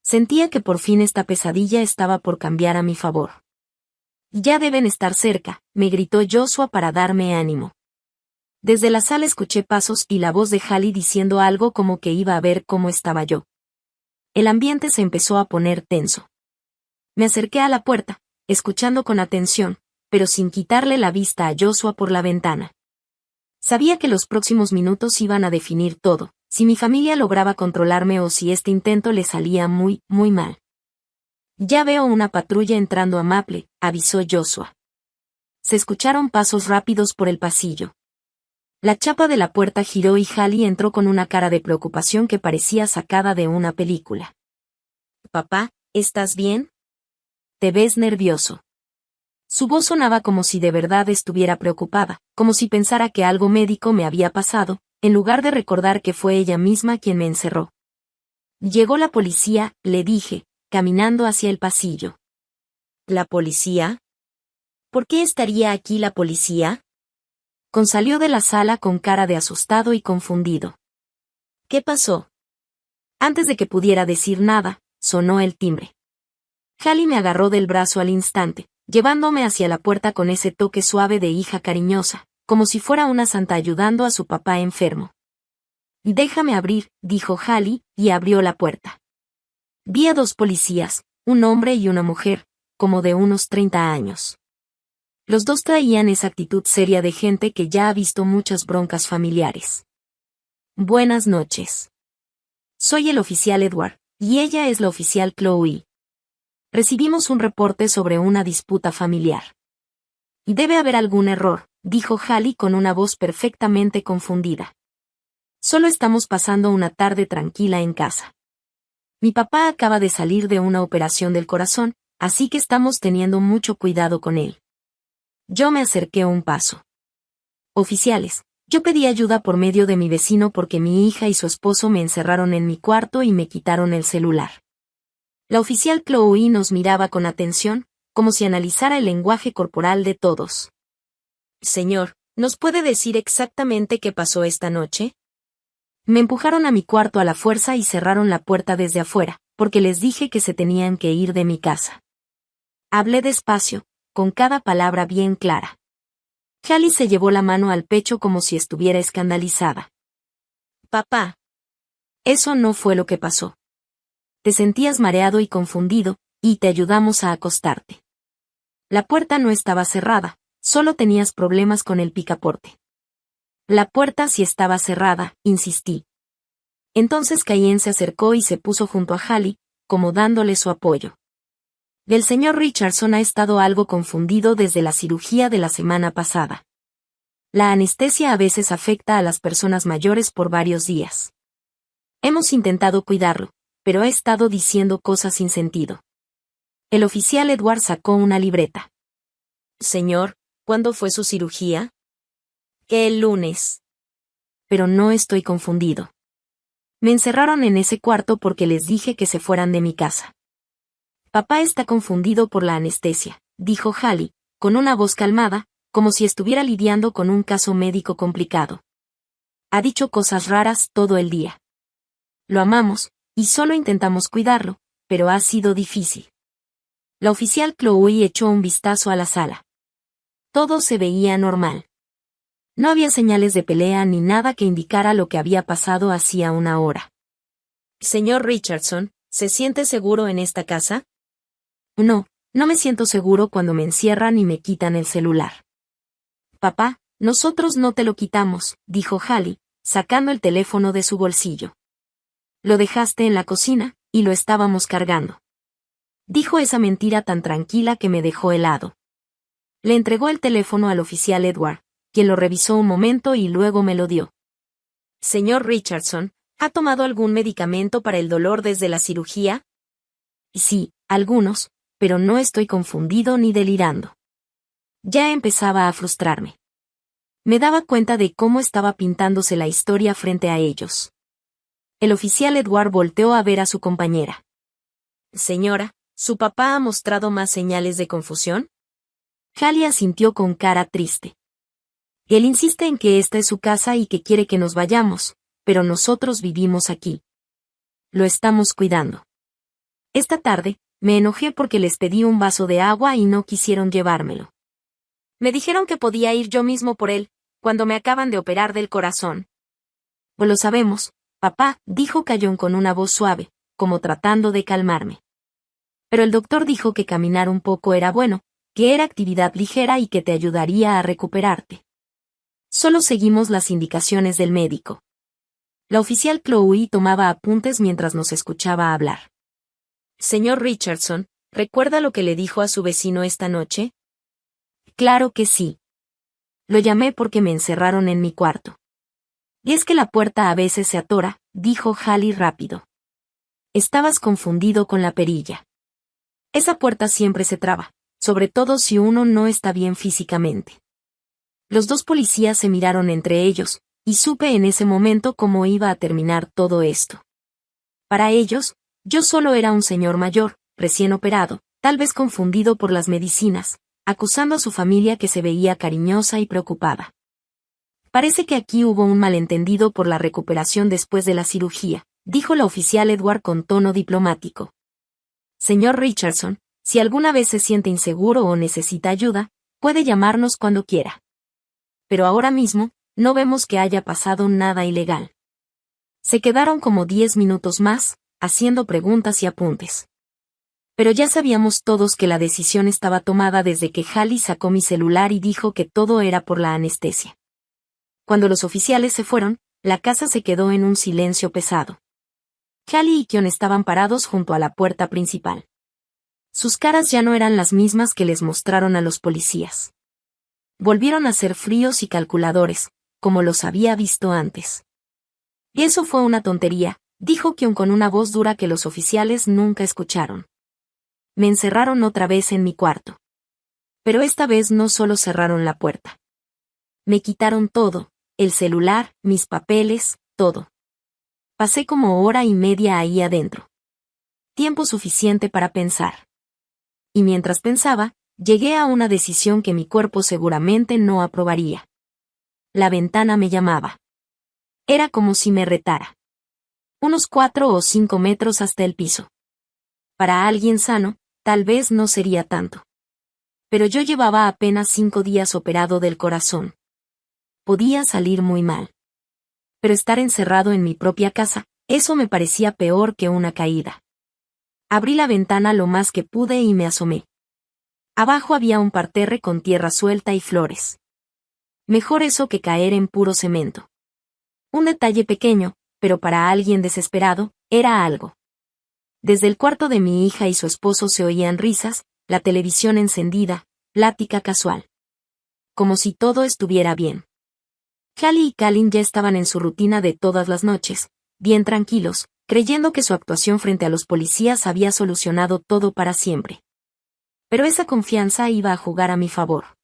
Sentía que por fin esta pesadilla estaba por cambiar a mi favor. Ya deben estar cerca, me gritó Joshua para darme ánimo. Desde la sala escuché pasos y la voz de Hallie diciendo algo como que iba a ver cómo estaba yo. El ambiente se empezó a poner tenso. Me acerqué a la puerta, escuchando con atención, pero sin quitarle la vista a Joshua por la ventana. Sabía que los próximos minutos iban a definir todo, si mi familia lograba controlarme o si este intento le salía muy, muy mal. Ya veo una patrulla entrando a Maple, avisó Joshua. Se escucharon pasos rápidos por el pasillo. La chapa de la puerta giró y Hallie entró con una cara de preocupación que parecía sacada de una película. Papá, ¿estás bien? Te ves nervioso. Su voz sonaba como si de verdad estuviera preocupada, como si pensara que algo médico me había pasado, en lugar de recordar que fue ella misma quien me encerró. Llegó la policía, le dije, caminando hacia el pasillo. ¿La policía? ¿Por qué estaría aquí la policía? Salió de la sala con cara de asustado y confundido. ¿Qué pasó? Antes de que pudiera decir nada, sonó el timbre. Hallie me agarró del brazo al instante, llevándome hacia la puerta con ese toque suave de hija cariñosa, como si fuera una santa ayudando a su papá enfermo. Déjame abrir, dijo Hallie, y abrió la puerta. Vi a 2 policías, un hombre y una mujer, como de unos 30 años. Los 2 traían esa actitud seria de gente que ya ha visto muchas broncas familiares. Buenas noches. Soy el oficial Edward, y ella es la oficial Chloe. Recibimos un reporte sobre una disputa familiar. Debe haber algún error, dijo Hallie con una voz perfectamente confundida. Solo estamos pasando una tarde tranquila en casa. Mi papá acaba de salir de una operación del corazón, así que estamos teniendo mucho cuidado con él. Yo me acerqué un paso. Oficiales, yo pedí ayuda por medio de mi vecino porque mi hija y su esposo me encerraron en mi cuarto y me quitaron el celular. La oficial Chloe nos miraba con atención, como si analizara el lenguaje corporal de todos. Señor, ¿nos puede decir exactamente qué pasó esta noche? Me empujaron a mi cuarto a la fuerza y cerraron la puerta desde afuera, porque les dije que se tenían que ir de mi casa. Hablé despacio, con cada palabra bien clara. Hallie se llevó la mano al pecho como si estuviera escandalizada. Papá. Eso no fue lo que pasó. Te sentías mareado y confundido, y te ayudamos a acostarte. La puerta no estaba cerrada, solo tenías problemas con el picaporte. La puerta sí estaba cerrada, insistí. Entonces Cayen se acercó y se puso junto a Hallie, como dándole su apoyo. El señor Richardson ha estado algo confundido desde la cirugía de la semana pasada. La anestesia a veces afecta a las personas mayores por varios días. Hemos intentado cuidarlo, pero ha estado diciendo cosas sin sentido. El oficial Edward sacó una libreta. Señor, ¿cuándo fue su cirugía? El lunes. Pero no estoy confundido. Me encerraron en ese cuarto porque les dije que se fueran de mi casa. Papá está confundido por la anestesia, dijo Hallie, con una voz calmada, como si estuviera lidiando con un caso médico complicado. Ha dicho cosas raras todo el día. Lo amamos, y solo intentamos cuidarlo, pero ha sido difícil. La oficial Chloe echó un vistazo a la sala. Todo se veía normal. No había señales de pelea ni nada que indicara lo que había pasado hacía una hora. Señor Richardson, ¿se siente seguro en esta casa? No, no me siento seguro cuando me encierran y me quitan el celular. Papá, nosotros no te lo quitamos, dijo Hallie, sacando el teléfono de su bolsillo. Lo dejaste en la cocina, y lo estábamos cargando. Dijo esa mentira tan tranquila que me dejó helado. Le entregó el teléfono al oficial Edward, quien lo revisó un momento y luego me lo dio. Señor Richardson, ¿ha tomado algún medicamento para el dolor desde la cirugía? Sí, algunos, pero no estoy confundido ni delirando. Ya empezaba a frustrarme. Me daba cuenta de cómo estaba pintándose la historia frente a ellos. El oficial Edward volteó a ver a su compañera. Señora, ¿su papá ha mostrado más señales de confusión? Hallie asintió con cara triste. Él insiste en que esta es su casa y que quiere que nos vayamos, pero nosotros vivimos aquí. Lo estamos cuidando. Esta tarde, me enojé porque les pedí un vaso de agua y no quisieron llevármelo. Me dijeron que podía ir yo mismo por él, cuando me acaban de operar del corazón. Pues lo sabemos, papá, dijo Cayón con una voz suave, como tratando de calmarme. Pero el doctor dijo que caminar un poco era bueno, que era actividad ligera y que te ayudaría a recuperarte. Solo seguimos las indicaciones del médico. La oficial Chloe tomaba apuntes mientras nos escuchaba hablar. Señor Richardson, ¿recuerda lo que le dijo a su vecino esta noche? Claro que sí. Lo llamé porque me encerraron en mi cuarto. Y es que la puerta a veces se atora, dijo Hallie rápido. Estabas confundido con la perilla. Esa puerta siempre se traba, sobre todo si uno no está bien físicamente. Los dos policías se miraron entre ellos, y supe en ese momento cómo iba a terminar todo esto. Para ellos, yo solo era un señor mayor, recién operado, tal vez confundido por las medicinas, acusando a su familia que se veía cariñosa y preocupada. Parece que aquí hubo un malentendido por la recuperación después de la cirugía, dijo la oficial Edward con tono diplomático. Señor Richardson, si alguna vez se siente inseguro o necesita ayuda, puede llamarnos cuando quiera. Pero ahora mismo, no vemos que haya pasado nada ilegal. Se quedaron como 10 minutos más, haciendo preguntas y apuntes. Pero ya sabíamos todos que la decisión estaba tomada desde que Hallie sacó mi celular y dijo que todo era por la anestesia. Cuando los oficiales se fueron, la casa se quedó en un silencio pesado. Hallie y Kion estaban parados junto a la puerta principal. Sus caras ya no eran las mismas que les mostraron a los policías. Volvieron a ser fríos y calculadores, como los había visto antes. Y eso fue una tontería, dijo Kion con una voz dura que los oficiales nunca escucharon. Me encerraron otra vez en mi cuarto. Pero esta vez no solo cerraron la puerta. Me quitaron todo, el celular, mis papeles, todo. Pasé como hora y media ahí adentro. Tiempo suficiente para pensar. Y mientras pensaba, llegué a una decisión que mi cuerpo seguramente no aprobaría. La ventana me llamaba. Era como si me retara. Unos 4 o 5 metros hasta el piso. Para alguien sano, tal vez no sería tanto. Pero yo llevaba apenas 5 días operado del corazón. Podía salir muy mal. Pero estar encerrado en mi propia casa, eso me parecía peor que una caída. Abrí la ventana lo más que pude y me asomé. Abajo había un parterre con tierra suelta y flores. Mejor eso que caer en puro cemento. Un detalle pequeño, pero para alguien desesperado, era algo. Desde el cuarto de mi hija y su esposo se oían risas, la televisión encendida, plática casual. Como si todo estuviera bien. Hallie y Calin ya estaban en su rutina de todas las noches, bien tranquilos, creyendo que su actuación frente a los policías había solucionado todo para siempre. Pero esa confianza iba a jugar a mi favor.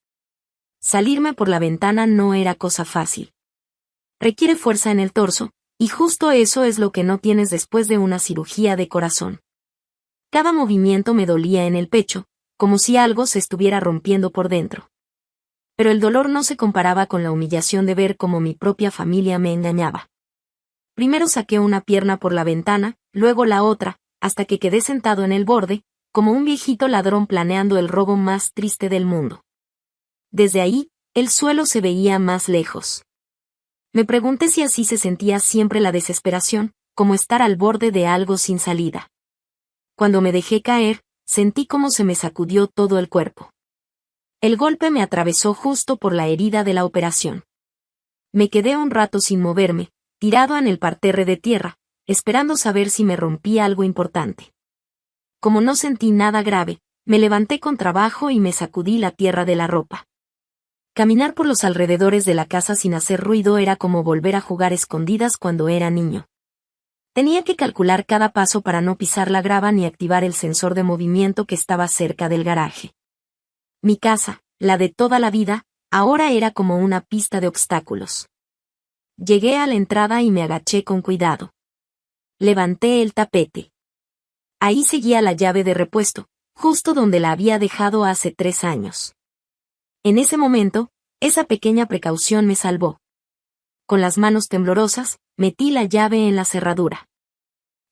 Salirme por la ventana no era cosa fácil. Requiere fuerza en el torso, y justo eso es lo que no tienes después de una cirugía de corazón. Cada movimiento me dolía en el pecho, como si algo se estuviera rompiendo por dentro. Pero el dolor no se comparaba con la humillación de ver cómo mi propia familia me engañaba. Primero saqué una pierna por la ventana, luego la otra, hasta que quedé sentado en el borde, como un viejito ladrón planeando el robo más triste del mundo. Desde ahí, el suelo se veía más lejos. Me pregunté si así se sentía siempre la desesperación, como estar al borde de algo sin salida. Cuando me dejé caer, sentí cómo se me sacudió todo el cuerpo. El golpe me atravesó justo por la herida de la operación. Me quedé un rato sin moverme, tirado en el parterre de tierra, esperando saber si me rompía algo importante. Como no sentí nada grave, me levanté con trabajo y me sacudí la tierra de la ropa. Caminar por los alrededores de la casa sin hacer ruido era como volver a jugar escondidas cuando era niño. Tenía que calcular cada paso para no pisar la grava ni activar el sensor de movimiento que estaba cerca del garaje. Mi casa, la de toda la vida, ahora era como una pista de obstáculos. Llegué a la entrada y me agaché con cuidado. Levanté el tapete. Ahí seguía la llave de repuesto, justo donde la había dejado hace 3 años. En ese momento, esa pequeña precaución me salvó. Con las manos temblorosas, metí la llave en la cerradura.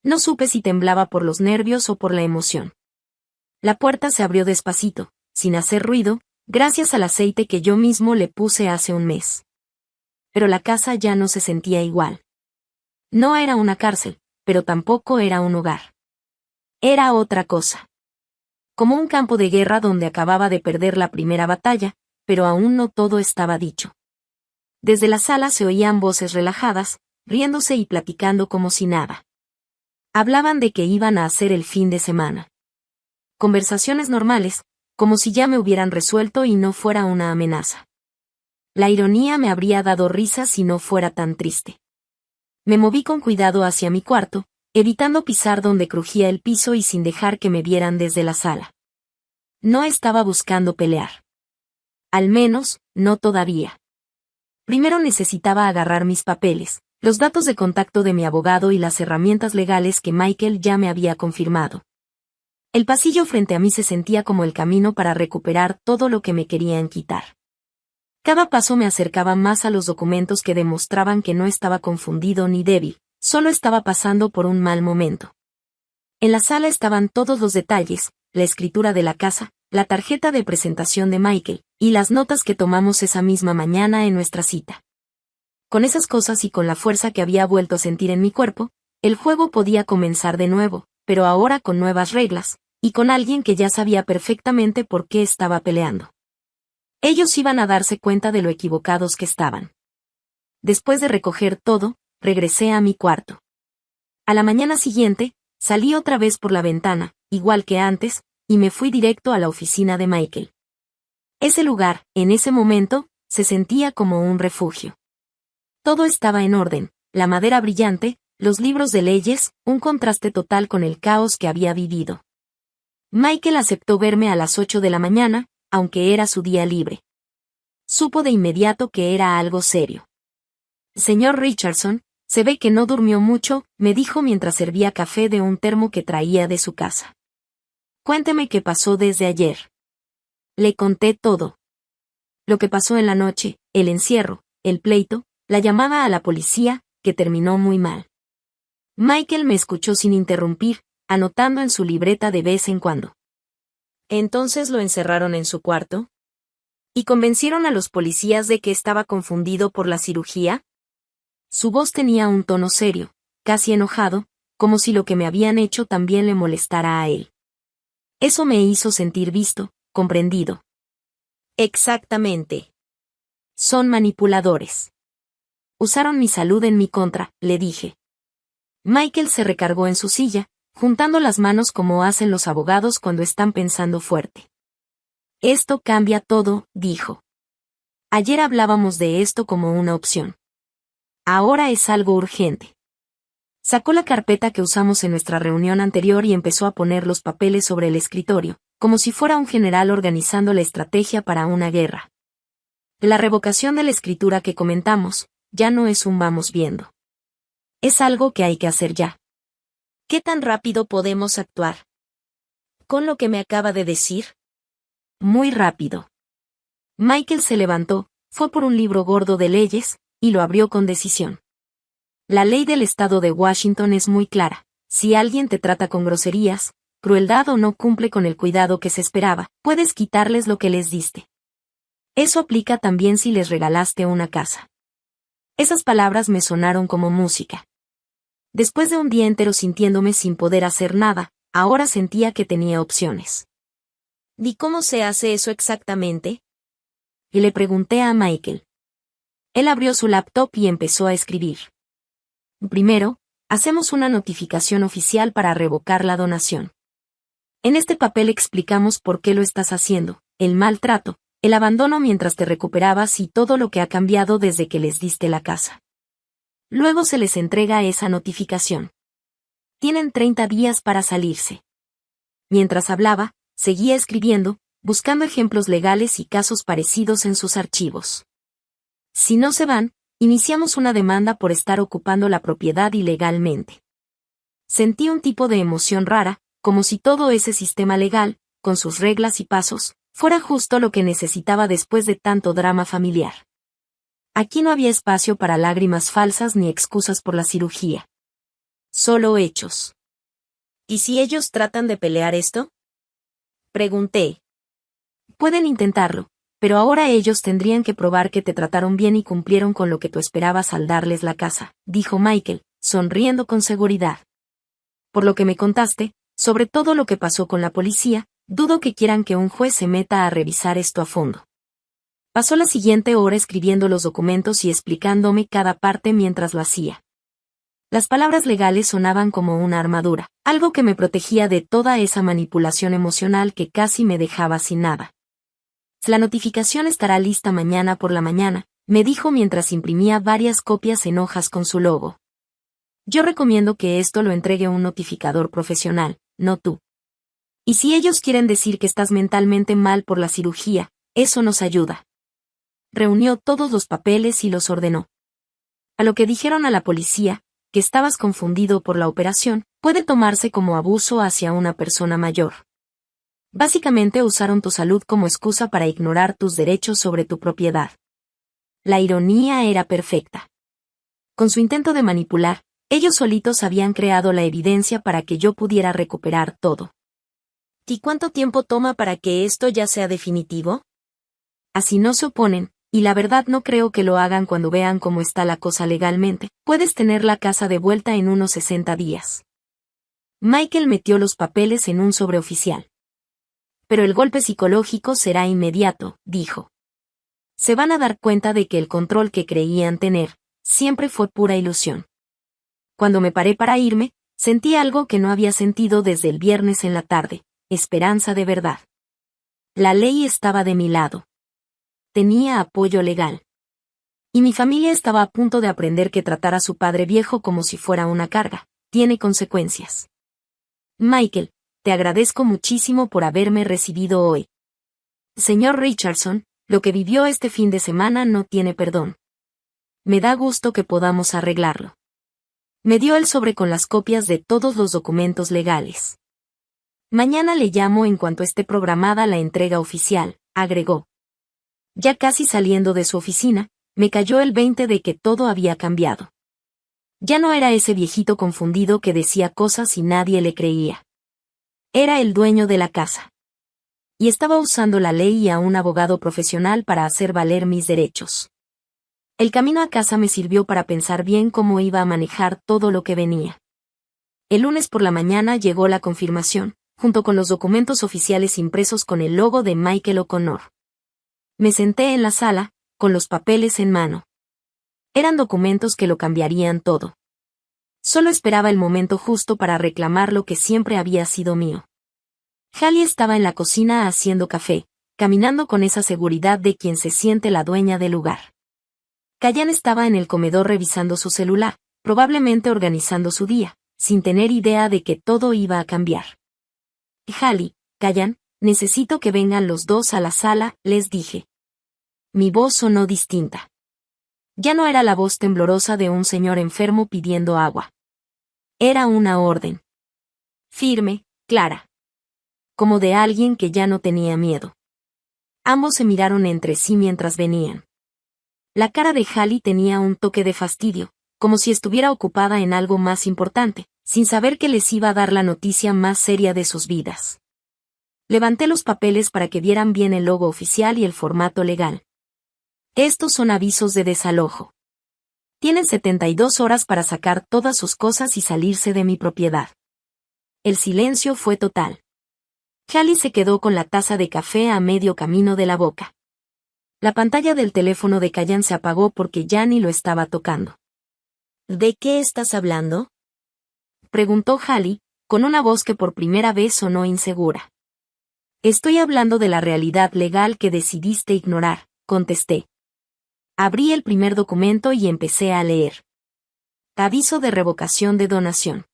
No supe si temblaba por los nervios o por la emoción. La puerta se abrió despacito, sin hacer ruido, gracias al aceite que yo mismo le puse hace un mes. Pero la casa ya no se sentía igual. No era una cárcel, pero tampoco era un hogar. Era otra cosa. Como un campo de guerra donde acababa de perder la primera batalla, pero aún no todo estaba dicho. Desde la sala se oían voces relajadas, riéndose y platicando como si nada. Hablaban de que iban a hacer el fin de semana. Conversaciones normales, como si ya me hubieran resuelto y no fuera una amenaza. La ironía me habría dado risa si no fuera tan triste. Me moví con cuidado hacia mi cuarto, evitando pisar donde crujía el piso y sin dejar que me vieran desde la sala. No estaba buscando pelear. Al menos, no todavía. Primero necesitaba agarrar mis papeles, los datos de contacto de mi abogado y las herramientas legales que Michael ya me había confirmado. El pasillo frente a mí se sentía como el camino para recuperar todo lo que me querían quitar. Cada paso me acercaba más a los documentos que demostraban que no estaba confundido ni débil, solo estaba pasando por un mal momento. En la sala estaban todos los detalles, la escritura de la casa, la tarjeta de presentación de Michael, y las notas que tomamos esa misma mañana en nuestra cita. Con esas cosas y con la fuerza que había vuelto a sentir en mi cuerpo, el juego podía comenzar de nuevo, pero ahora con nuevas reglas, y con alguien que ya sabía perfectamente por qué estaba peleando. Ellos iban a darse cuenta de lo equivocados que estaban. Después de recoger todo, regresé a mi cuarto. A la mañana siguiente, salí otra vez por la ventana, igual que antes, y me fui directo a la oficina de Michael. Ese lugar, en ese momento, se sentía como un refugio. Todo estaba en orden, la madera brillante, los libros de leyes, un contraste total con el caos que había vivido. Michael aceptó verme a las 8 de la mañana, aunque era su día libre. Supo de inmediato que era algo serio. Señor Richardson, se ve que no durmió mucho, me dijo mientras servía café de un termo que traía de su casa. Cuénteme qué pasó desde ayer. Le conté todo. Lo que pasó en la noche, el encierro, el pleito, la llamada a la policía, que terminó muy mal. Michael me escuchó sin interrumpir, anotando en su libreta de vez en cuando. ¿Entonces lo encerraron en su cuarto? ¿Y convencieron a los policías de que estaba confundido por la cirugía? Su voz tenía un tono serio, casi enojado, como si lo que me habían hecho también le molestara a él. Eso me hizo sentir visto, comprendido. Exactamente. Son manipuladores. Usaron mi salud en mi contra, le dije. Michael se recargó en su silla, juntando las manos como hacen los abogados cuando están pensando fuerte. Esto cambia todo, dijo. Ayer hablábamos de esto como una opción. Ahora es algo urgente. Sacó la carpeta que usamos en nuestra reunión anterior y empezó a poner los papeles sobre el escritorio, como si fuera un general organizando la estrategia para una guerra. La revocación de la escritura que comentamos, ya no es un vamos viendo. Es algo que hay que hacer ya. ¿Qué tan rápido podemos actuar? ¿Con lo que me acaba de decir? Muy rápido. Michael se levantó, fue por un libro gordo de leyes, y lo abrió con decisión. La ley del estado de Washington es muy clara. Si alguien te trata con groserías, crueldad o no cumple con el cuidado que se esperaba, puedes quitarles lo que les diste. Eso aplica también si les regalaste una casa. Esas palabras me sonaron como música. Después de un día entero sintiéndome sin poder hacer nada, ahora sentía que tenía opciones. ¿Y cómo se hace eso exactamente? Y le pregunté a Michael. Él abrió su laptop y empezó a escribir. Primero, hacemos una notificación oficial para revocar la donación. En este papel explicamos por qué lo estás haciendo, el maltrato, el abandono mientras te recuperabas y todo lo que ha cambiado desde que les diste la casa. Luego se les entrega esa notificación. Tienen 30 días para salirse. Mientras hablaba, seguía escribiendo, buscando ejemplos legales y casos parecidos en sus archivos. Si no se van, iniciamos una demanda por estar ocupando la propiedad ilegalmente. Sentí un tipo de emoción rara, como si todo ese sistema legal, con sus reglas y pasos, fuera justo lo que necesitaba después de tanto drama familiar. Aquí no había espacio para lágrimas falsas ni excusas por la cirugía. Solo hechos. ¿Y si ellos tratan de pelear esto? Pregunté. Pueden intentarlo, pero ahora ellos tendrían que probar que te trataron bien y cumplieron con lo que tú esperabas al darles la casa, dijo Michael, sonriendo con seguridad. Por lo que me contaste, sobre todo lo que pasó con la policía, dudo que quieran que un juez se meta a revisar esto a fondo. Pasó la siguiente hora escribiendo los documentos y explicándome cada parte mientras lo hacía. Las palabras legales sonaban como una armadura, algo que me protegía de toda esa manipulación emocional que casi me dejaba sin nada. La notificación estará lista mañana por la mañana, me dijo mientras imprimía varias copias en hojas con su logo. Yo recomiendo que esto lo entregue un notificador profesional, no tú. Y si ellos quieren decir que estás mentalmente mal por la cirugía, eso nos ayuda. Reunió todos los papeles y los ordenó. A lo que dijeron a la policía, que estabas confundido por la operación, puede tomarse como abuso hacia una persona mayor. Básicamente usaron tu salud como excusa para ignorar tus derechos sobre tu propiedad. La ironía era perfecta. Con su intento de manipular, ellos solitos habían creado la evidencia para que yo pudiera recuperar todo. ¿Y cuánto tiempo toma para que esto ya sea definitivo? Así no se oponen, y la verdad no creo que lo hagan cuando vean cómo está la cosa legalmente. Puedes tener la casa de vuelta en unos 60 días. Michael metió los papeles en un sobre oficial. Pero el golpe psicológico será inmediato, dijo. Se van a dar cuenta de que el control que creían tener, siempre fue pura ilusión. Cuando me paré para irme, sentí algo que no había sentido desde el viernes en la tarde, esperanza de verdad. La ley estaba de mi lado. Tenía apoyo legal. Y mi familia estaba a punto de aprender que tratar a su padre viejo como si fuera una carga, tiene consecuencias. Michael, te agradezco muchísimo por haberme recibido hoy. Señor Richardson, lo que vivió este fin de semana no tiene perdón. Me da gusto que podamos arreglarlo. Me dio el sobre con las copias de todos los documentos legales. Mañana le llamo en cuanto esté programada la entrega oficial, agregó. Ya casi saliendo de su oficina, me cayó el 20 de que todo había cambiado. Ya no era ese viejito confundido que decía cosas y nadie le creía. Era el dueño de la casa. Y estaba usando la ley y a un abogado profesional para hacer valer mis derechos. El camino a casa me sirvió para pensar bien cómo iba a manejar todo lo que venía. El lunes por la mañana llegó la confirmación, junto con los documentos oficiales impresos con el logo de Michael O'Connor. Me senté en la sala, con los papeles en mano. Eran documentos que lo cambiarían todo. Solo esperaba el momento justo para reclamar lo que siempre había sido mío. Hallie estaba en la cocina haciendo café, caminando con esa seguridad de quien se siente la dueña del lugar. Callan estaba en el comedor revisando su celular, probablemente organizando su día, sin tener idea de que todo iba a cambiar. Hallie, Callan, necesito que vengan los dos a la sala, les dije. Mi voz sonó distinta. Ya no era la voz temblorosa de un señor enfermo pidiendo agua. Era una orden. Firme, clara. Como de alguien que ya no tenía miedo. Ambos se miraron entre sí mientras venían. La cara de Hallie tenía un toque de fastidio, como si estuviera ocupada en algo más importante, sin saber que les iba a dar la noticia más seria de sus vidas. Levanté los papeles para que vieran bien el logo oficial y el formato legal. Estos son avisos de desalojo. Tienen 72 horas para sacar todas sus cosas y salirse de mi propiedad. El silencio fue total. Hallie se quedó con la taza de café a medio camino de la boca. La pantalla del teléfono de Callan se apagó porque ya ni lo estaba tocando. ¿De qué estás hablando?, preguntó Hallie, con una voz que por primera vez sonó insegura. Estoy hablando de la realidad legal que decidiste ignorar, contesté. Abrí el primer documento y empecé a leer. Aviso de revocación de donación.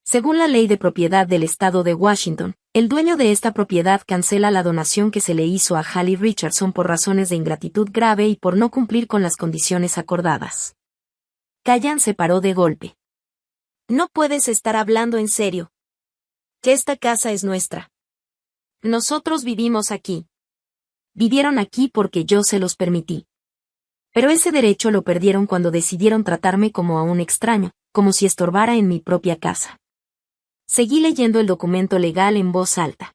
Según la ley de propiedad del estado de Washington, el dueño de esta propiedad cancela la donación que se le hizo a Hallie Richardson por razones de ingratitud grave y por no cumplir con las condiciones acordadas. Callan se paró de golpe. No puedes estar hablando en serio. Que esta casa es nuestra. Nosotros vivimos aquí. Vivieron aquí porque yo se los permití. Pero ese derecho lo perdieron cuando decidieron tratarme como a un extraño, como si estorbara en mi propia casa. Seguí leyendo el documento legal en voz alta.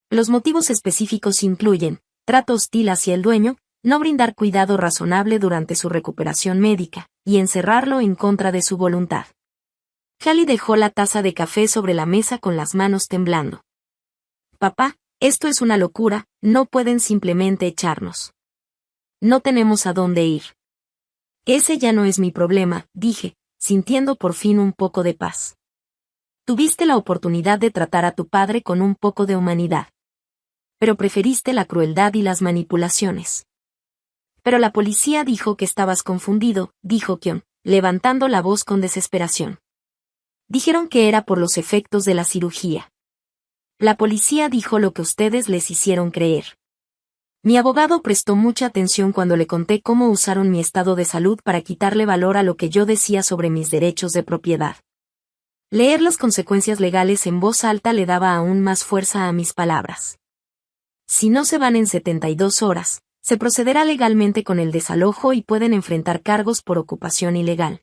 Los motivos específicos incluyen trato hostil hacia el dueño, no brindar cuidado razonable durante su recuperación médica, y encerrarlo en contra de su voluntad. Hallie dejó la taza de café sobre la mesa con las manos temblando. Papá, esto es una locura, no pueden simplemente echarnos. No tenemos a dónde ir. Ese ya no es mi problema, dije, sintiendo por fin un poco de paz. Tuviste la oportunidad de tratar a tu padre con un poco de humanidad. Pero preferiste la crueldad y las manipulaciones. Pero la policía dijo que estabas confundido, dijo Keon, levantando la voz con desesperación. Dijeron que era por los efectos de la cirugía. La policía dijo lo que ustedes les hicieron creer. Mi abogado prestó mucha atención cuando le conté cómo usaron mi estado de salud para quitarle valor a lo que yo decía sobre mis derechos de propiedad. Leer las consecuencias legales en voz alta le daba aún más fuerza a mis palabras. Si no se van en 72 horas, se procederá legalmente con el desalojo y pueden enfrentar cargos por ocupación ilegal.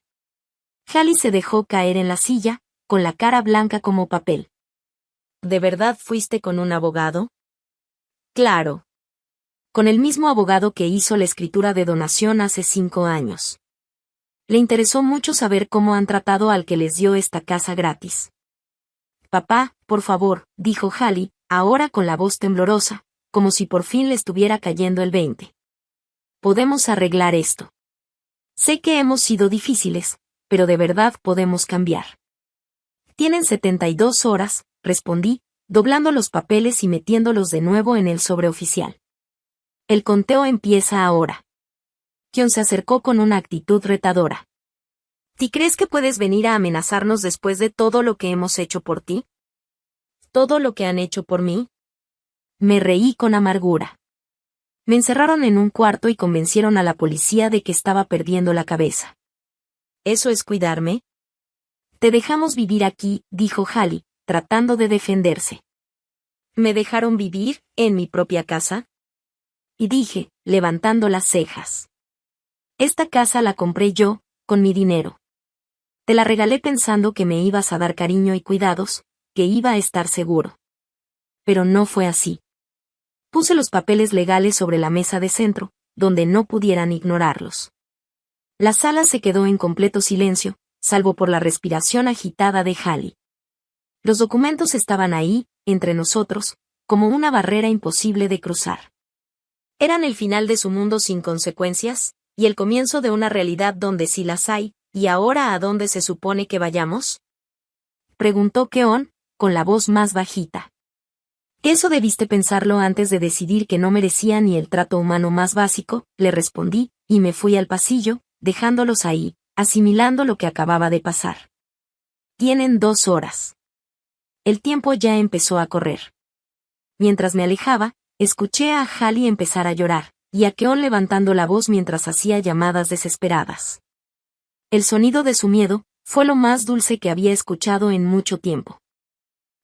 Hallie se dejó caer en la silla, con la cara blanca como papel. ¿De verdad fuiste con un abogado? Claro. Con el mismo abogado que hizo la escritura de donación hace 5 años. Le interesó mucho saber cómo han tratado al que les dio esta casa gratis. Papá, por favor, dijo Hallie, ahora con la voz temblorosa, como si por fin le estuviera cayendo el 20. Podemos arreglar esto. Sé que hemos sido difíciles, pero de verdad podemos cambiar. Tienen 72 horas, respondí, doblando los papeles y metiéndolos de nuevo en el sobre oficial. El conteo empieza ahora. Keon se acercó con una actitud retadora. ¿Ti crees que puedes venir a amenazarnos después de todo lo que hemos hecho por ti? ¿Todo lo que han hecho por mí? Me reí con amargura. Me encerraron en un cuarto y convencieron a la policía de que estaba perdiendo la cabeza. ¿Eso es cuidarme? Te dejamos vivir aquí, dijo Hallie, tratando de defenderse. ¿Me dejaron vivir, en mi propia casa? Y dije, levantando las cejas. Esta casa la compré yo, con mi dinero. Te la regalé pensando que me ibas a dar cariño y cuidados, que iba a estar seguro. Pero no fue así. Puse los papeles legales sobre la mesa de centro, donde no pudieran ignorarlos. La sala se quedó en completo silencio, salvo por la respiración agitada de Hallie. Los documentos estaban ahí, entre nosotros, como una barrera imposible de cruzar. Eran el final de su mundo sin consecuencias, y el comienzo de una realidad donde sí las hay, ¿y ahora a dónde se supone que vayamos? Preguntó Keon, con la voz más bajita. Eso debiste pensarlo antes de decidir que no merecía ni el trato humano más básico, le respondí, y me fui al pasillo, dejándolos ahí, asimilando lo que acababa de pasar. Tienen 2 horas. El tiempo ya empezó a correr. Mientras me alejaba, escuché a Hallie empezar a llorar, y a Keon levantando la voz mientras hacía llamadas desesperadas. El sonido de su miedo fue lo más dulce que había escuchado en mucho tiempo.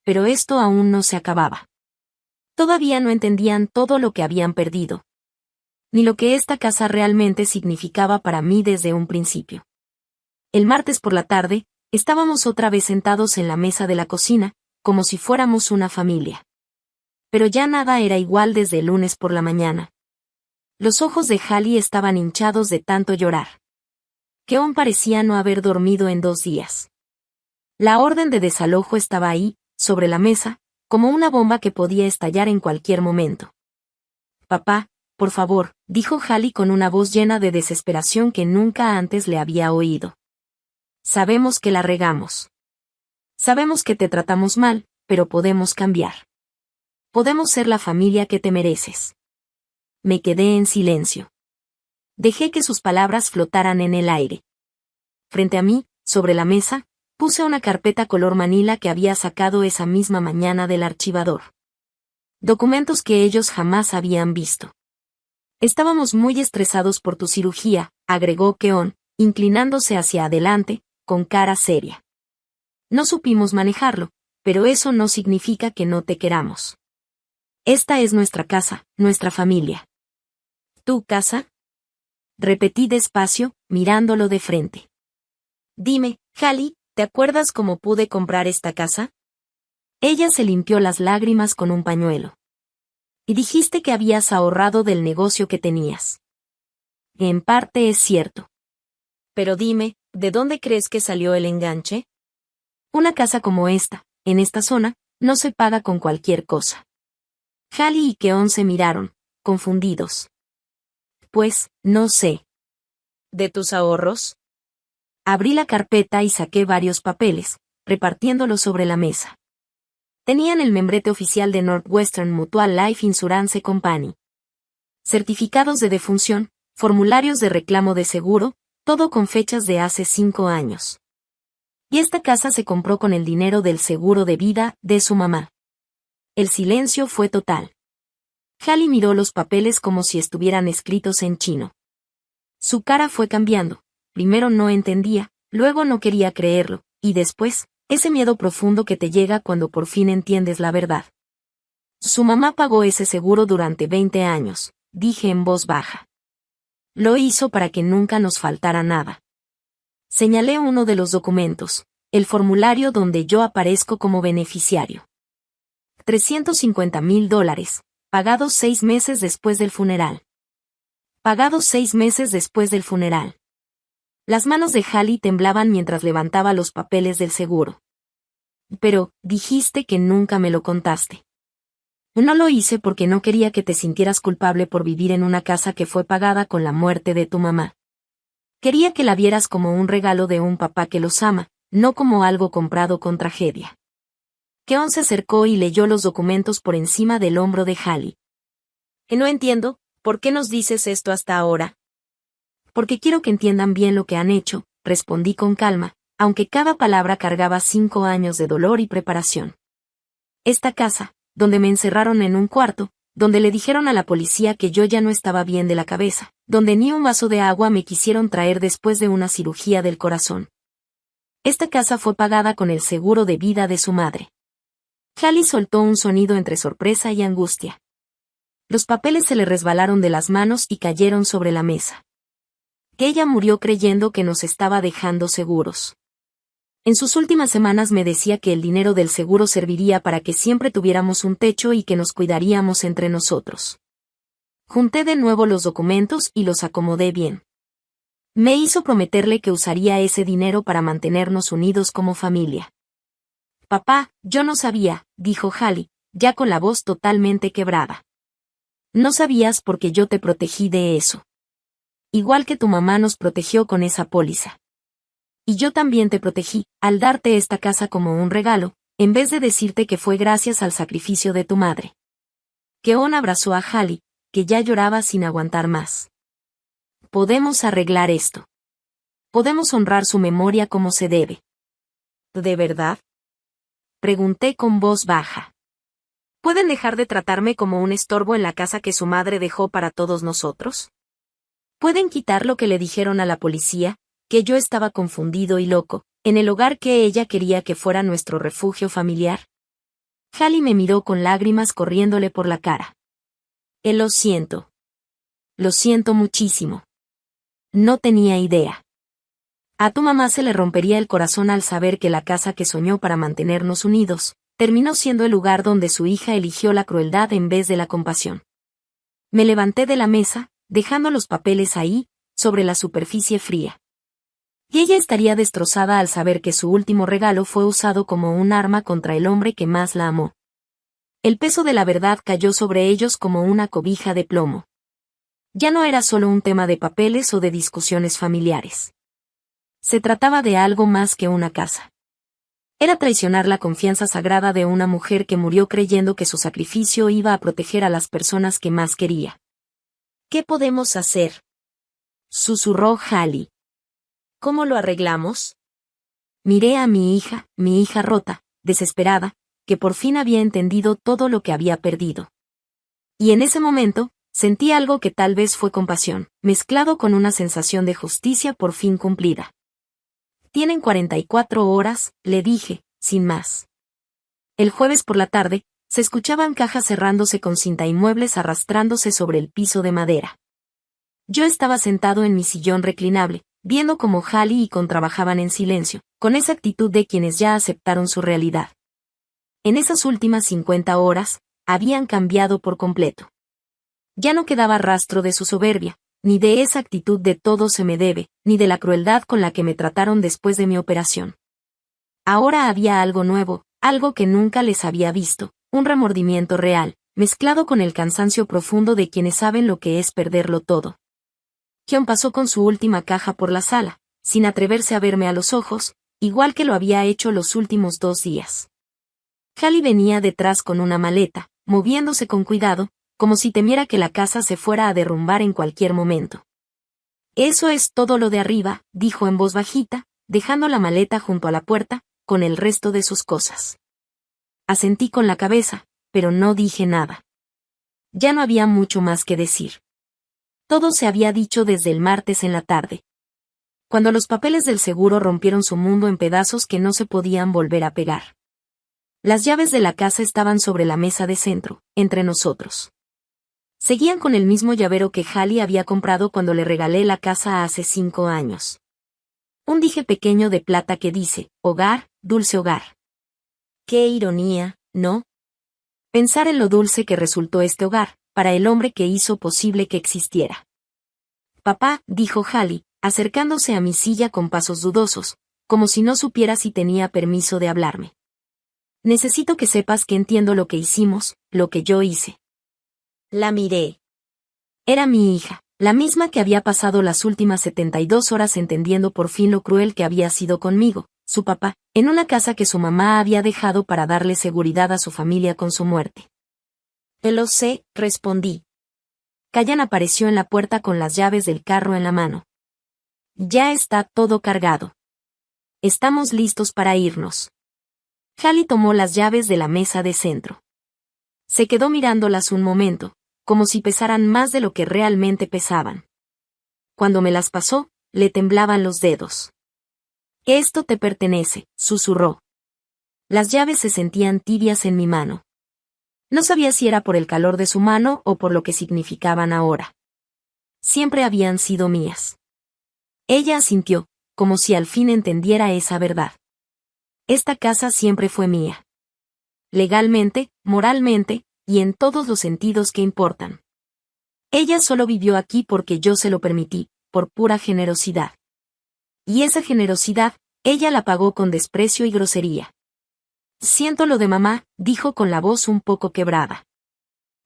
Pero esto aún no se acababa. Todavía no entendían todo lo que habían perdido. Ni lo que esta casa realmente significaba para mí desde un principio. El martes por la tarde, estábamos otra vez sentados en la mesa de la cocina, como si fuéramos una familia. Pero ya nada era igual desde el lunes por la mañana. Los ojos de Hallie estaban hinchados de tanto llorar. Keon parecía no haber dormido en 2 días. La orden de desalojo estaba ahí, sobre la mesa, como una bomba que podía estallar en cualquier momento. Papá, por favor, dijo Hallie con una voz llena de desesperación que nunca antes le había oído. Sabemos que la regamos. Sabemos que te tratamos mal, pero podemos cambiar. Podemos ser la familia que te mereces. Me quedé en silencio. Dejé que sus palabras flotaran en el aire. Frente a mí, sobre la mesa, puse una carpeta color manila que había sacado esa misma mañana del archivador. Documentos que ellos jamás habían visto. Estábamos muy estresados por tu cirugía, agregó Keon, inclinándose hacia adelante, con cara seria. No supimos manejarlo, pero eso no significa que no te queramos. Esta es nuestra casa, nuestra familia. ¿Tu casa? Repetí despacio, mirándolo de frente. Dime, Hallie, ¿te acuerdas cómo pude comprar esta casa? Ella se limpió las lágrimas con un pañuelo. Y dijiste que habías ahorrado del negocio que tenías. En parte es cierto. Pero dime, ¿de dónde crees que salió el enganche? Una casa como esta, en esta zona, no se paga con cualquier cosa. Hallie y Keon se miraron, confundidos. Pues, no sé. ¿De tus ahorros? Abrí la carpeta y saqué varios papeles, repartiéndolos sobre la mesa. Tenían el membrete oficial de Northwestern Mutual Life Insurance Company. Certificados de defunción, formularios de reclamo de seguro, todo con fechas de hace 5 años. Y esta casa se compró con el dinero del seguro de vida de su mamá. El silencio fue total. Hallie miró los papeles como si estuvieran escritos en chino. Su cara fue cambiando. Primero no entendía, luego no quería creerlo, y después, ese miedo profundo que te llega cuando por fin entiendes la verdad. Su mamá pagó ese seguro durante 20 años, dije en voz baja. Lo hizo para que nunca nos faltara nada. Señalé uno de los documentos, el formulario donde yo aparezco como beneficiario. $350,000, pagados 6 meses después del funeral. Pagados 6 meses después del funeral. Las manos de Hallie temblaban mientras levantaba los papeles del seguro. Pero, dijiste que nunca me lo contaste. No lo hice porque no quería que te sintieras culpable por vivir en una casa que fue pagada con la muerte de tu mamá. Quería que la vieras como un regalo de un papá que los ama, no como algo comprado con tragedia. Keon se acercó y leyó los documentos por encima del hombro de Hallie. No entiendo, ¿por qué nos dices esto hasta ahora? Porque quiero que entiendan bien lo que han hecho, respondí con calma, aunque cada palabra cargaba 5 años de dolor y preparación. Esta casa, donde me encerraron en un cuarto, donde le dijeron a la policía que yo ya no estaba bien de la cabeza, donde ni un vaso de agua me quisieron traer después de una cirugía del corazón. Esta casa fue pagada con el seguro de vida de su madre. Hallie soltó un sonido entre sorpresa y angustia. Los papeles se le resbalaron de las manos y cayeron sobre la mesa. Ella murió creyendo que nos estaba dejando seguros. En sus últimas semanas me decía que el dinero del seguro serviría para que siempre tuviéramos un techo y que nos cuidaríamos entre nosotros. Junté de nuevo los documentos y los acomodé bien. Me hizo prometerle que usaría ese dinero para mantenernos unidos como familia. Papá, yo no sabía, dijo Hallie, ya con la voz totalmente quebrada. No sabías porque yo te protegí de eso. Igual que tu mamá nos protegió con esa póliza. Y yo también te protegí, al darte esta casa como un regalo, en vez de decirte que fue gracias al sacrificio de tu madre. Keon abrazó a Hallie, que ya lloraba sin aguantar más. Podemos arreglar esto. Podemos honrar su memoria como se debe. ¿De verdad? Pregunté con voz baja. ¿Pueden dejar de tratarme como un estorbo en la casa que su madre dejó para todos nosotros? ¿Pueden quitar lo que le dijeron a la policía, que yo estaba confundido y loco, en el hogar que ella quería que fuera nuestro refugio familiar? Hallie me miró con lágrimas corriéndole por la cara. Lo siento. Lo siento muchísimo. No tenía idea. A tu mamá se le rompería el corazón al saber que la casa que soñó para mantenernos unidos, terminó siendo el lugar donde su hija eligió la crueldad en vez de la compasión. Me levanté de la mesa, dejando los papeles ahí, sobre la superficie fría. Y ella estaría destrozada al saber que su último regalo fue usado como un arma contra el hombre que más la amó. El peso de la verdad cayó sobre ellos como una cobija de plomo. Ya no era solo un tema de papeles o de discusiones familiares. Se trataba de algo más que una casa. Era traicionar la confianza sagrada de una mujer que murió creyendo que su sacrificio iba a proteger a las personas que más quería. ¿Qué podemos hacer?, susurró Hallie. ¿Cómo lo arreglamos? Miré a mi hija rota, desesperada, que por fin había entendido todo lo que había perdido. Y en ese momento, sentí algo que tal vez fue compasión, mezclado con una sensación de justicia por fin cumplida. Tienen 44 horas, le dije, sin más. El jueves por la tarde, se escuchaban cajas cerrándose con cinta y muebles arrastrándose sobre el piso de madera. Yo estaba sentado en mi sillón reclinable, viendo cómo Hallie y Con trabajaban en silencio, con esa actitud de quienes ya aceptaron su realidad. En esas últimas 50 horas, habían cambiado por completo. Ya no quedaba rastro de su soberbia, ni de esa actitud de todo se me debe, ni de la crueldad con la que me trataron después de mi operación. Ahora había algo nuevo, algo que nunca les había visto, un remordimiento real, mezclado con el cansancio profundo de quienes saben lo que es perderlo todo. John pasó con su última caja por la sala, sin atreverse a verme a los ojos, igual que lo había hecho los últimos 2 días. Hallie venía detrás con una maleta, moviéndose con cuidado, como si temiera que la casa se fuera a derrumbar en cualquier momento. «Eso es todo lo de arriba», dijo en voz bajita, dejando la maleta junto a la puerta, con el resto de sus cosas. Asentí con la cabeza, pero no dije nada. Ya no había mucho más que decir. Todo se había dicho desde el martes en la tarde, cuando los papeles del seguro rompieron su mundo en pedazos que no se podían volver a pegar. Las llaves de la casa estaban sobre la mesa de centro, entre nosotros. Seguían con el mismo llavero que Hallie había comprado cuando le regalé la casa hace 5 años. Un dije pequeño de plata que dice, hogar, dulce hogar. Qué ironía, ¿no? Pensar en lo dulce que resultó este hogar, para el hombre que hizo posible que existiera. Papá, dijo Hallie, acercándose a mi silla con pasos dudosos, como si no supiera si tenía permiso de hablarme. Necesito que sepas que entiendo lo que hicimos, lo que yo hice. La miré. Era mi hija, la misma que había pasado las últimas 72 horas entendiendo por fin lo cruel que había sido conmigo, su papá, en una casa que su mamá había dejado para darle seguridad a su familia con su muerte. Lo sé, respondí. Callan apareció en la puerta con las llaves del carro en la mano. Ya está todo cargado. Estamos listos para irnos. Hallie tomó las llaves de la mesa de centro. Se quedó mirándolas un momento, como si pesaran más de lo que realmente pesaban. Cuando me las pasó, le temblaban los dedos. Esto te pertenece, susurró. Las llaves se sentían tibias en mi mano. No sabía si era por el calor de su mano o por lo que significaban ahora. Siempre habían sido mías. Ella asintió, como si al fin entendiera esa verdad. Esta casa siempre fue mía. Legalmente, moralmente, y en todos los sentidos que importan. Ella solo vivió aquí porque yo se lo permití, por pura generosidad. Y esa generosidad, ella la pagó con desprecio y grosería. Siento lo de mamá, dijo con la voz un poco quebrada.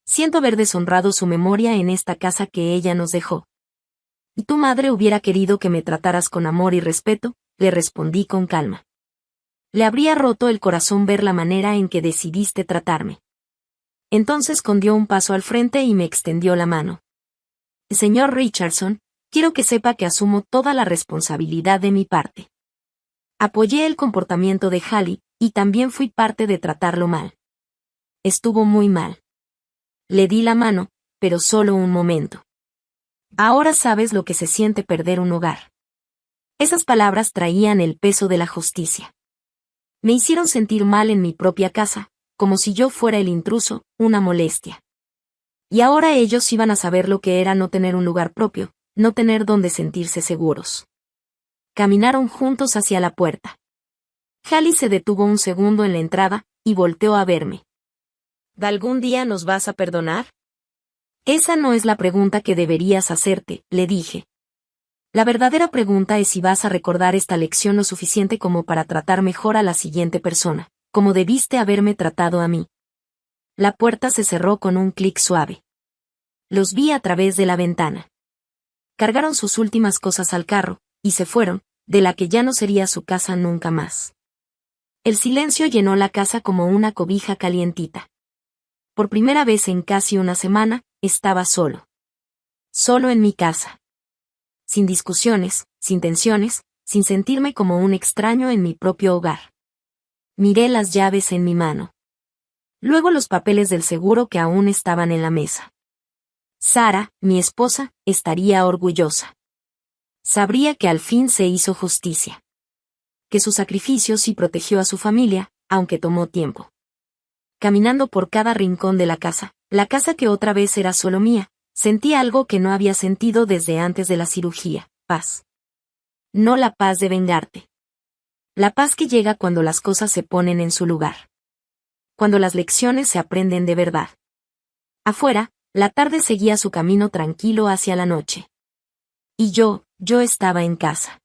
Siento haber deshonrado su memoria en esta casa que ella nos dejó. Y tu madre hubiera querido que me trataras con amor y respeto, le respondí con calma. Le habría roto el corazón ver la manera en que decidiste tratarme. Entonces dio un paso al frente y me extendió la mano. Señor Richardson, quiero que sepa que asumo toda la responsabilidad de mi parte. Apoyé el comportamiento de Hallie, y también fui parte de tratarlo mal. Estuvo muy mal. Le di la mano, pero solo un momento. Ahora sabes lo que se siente perder un hogar. Esas palabras traían el peso de la justicia. Me hicieron sentir mal en mi propia casa, como si yo fuera el intruso, una molestia. Y ahora ellos iban a saber lo que era no tener un lugar propio, no tener donde sentirse seguros. Caminaron juntos hacia la puerta. Hallie se detuvo un segundo en la entrada, y volteó a verme. ¿Algún día nos vas a perdonar? Esa no es la pregunta que deberías hacerte, le dije. La verdadera pregunta es si vas a recordar esta lección lo suficiente como para tratar mejor a la siguiente persona, como debiste haberme tratado a mí. La puerta se cerró con un clic suave. Los vi a través de la ventana. Cargaron sus últimas cosas al carro, y se fueron, de la que ya no sería su casa nunca más. El silencio llenó la casa como una cobija calientita. Por primera vez en casi una semana, estaba solo. Solo en mi casa. Sin discusiones, sin tensiones, sin sentirme como un extraño en mi propio hogar. Miré las llaves en mi mano. Luego los papeles del seguro que aún estaban en la mesa. Sara, mi esposa, estaría orgullosa. Sabría que al fin se hizo justicia. Que su sacrificio sí protegió a su familia, aunque tomó tiempo. Caminando por cada rincón de la casa que otra vez era solo mía, sentí algo que no había sentido desde antes de la cirugía, paz. no la paz de vengarte. La paz que llega cuando las cosas se ponen en su lugar. Cuando las lecciones se aprenden de verdad. Afuera, la tarde seguía su camino tranquilo hacia la noche. Y yo estaba en casa.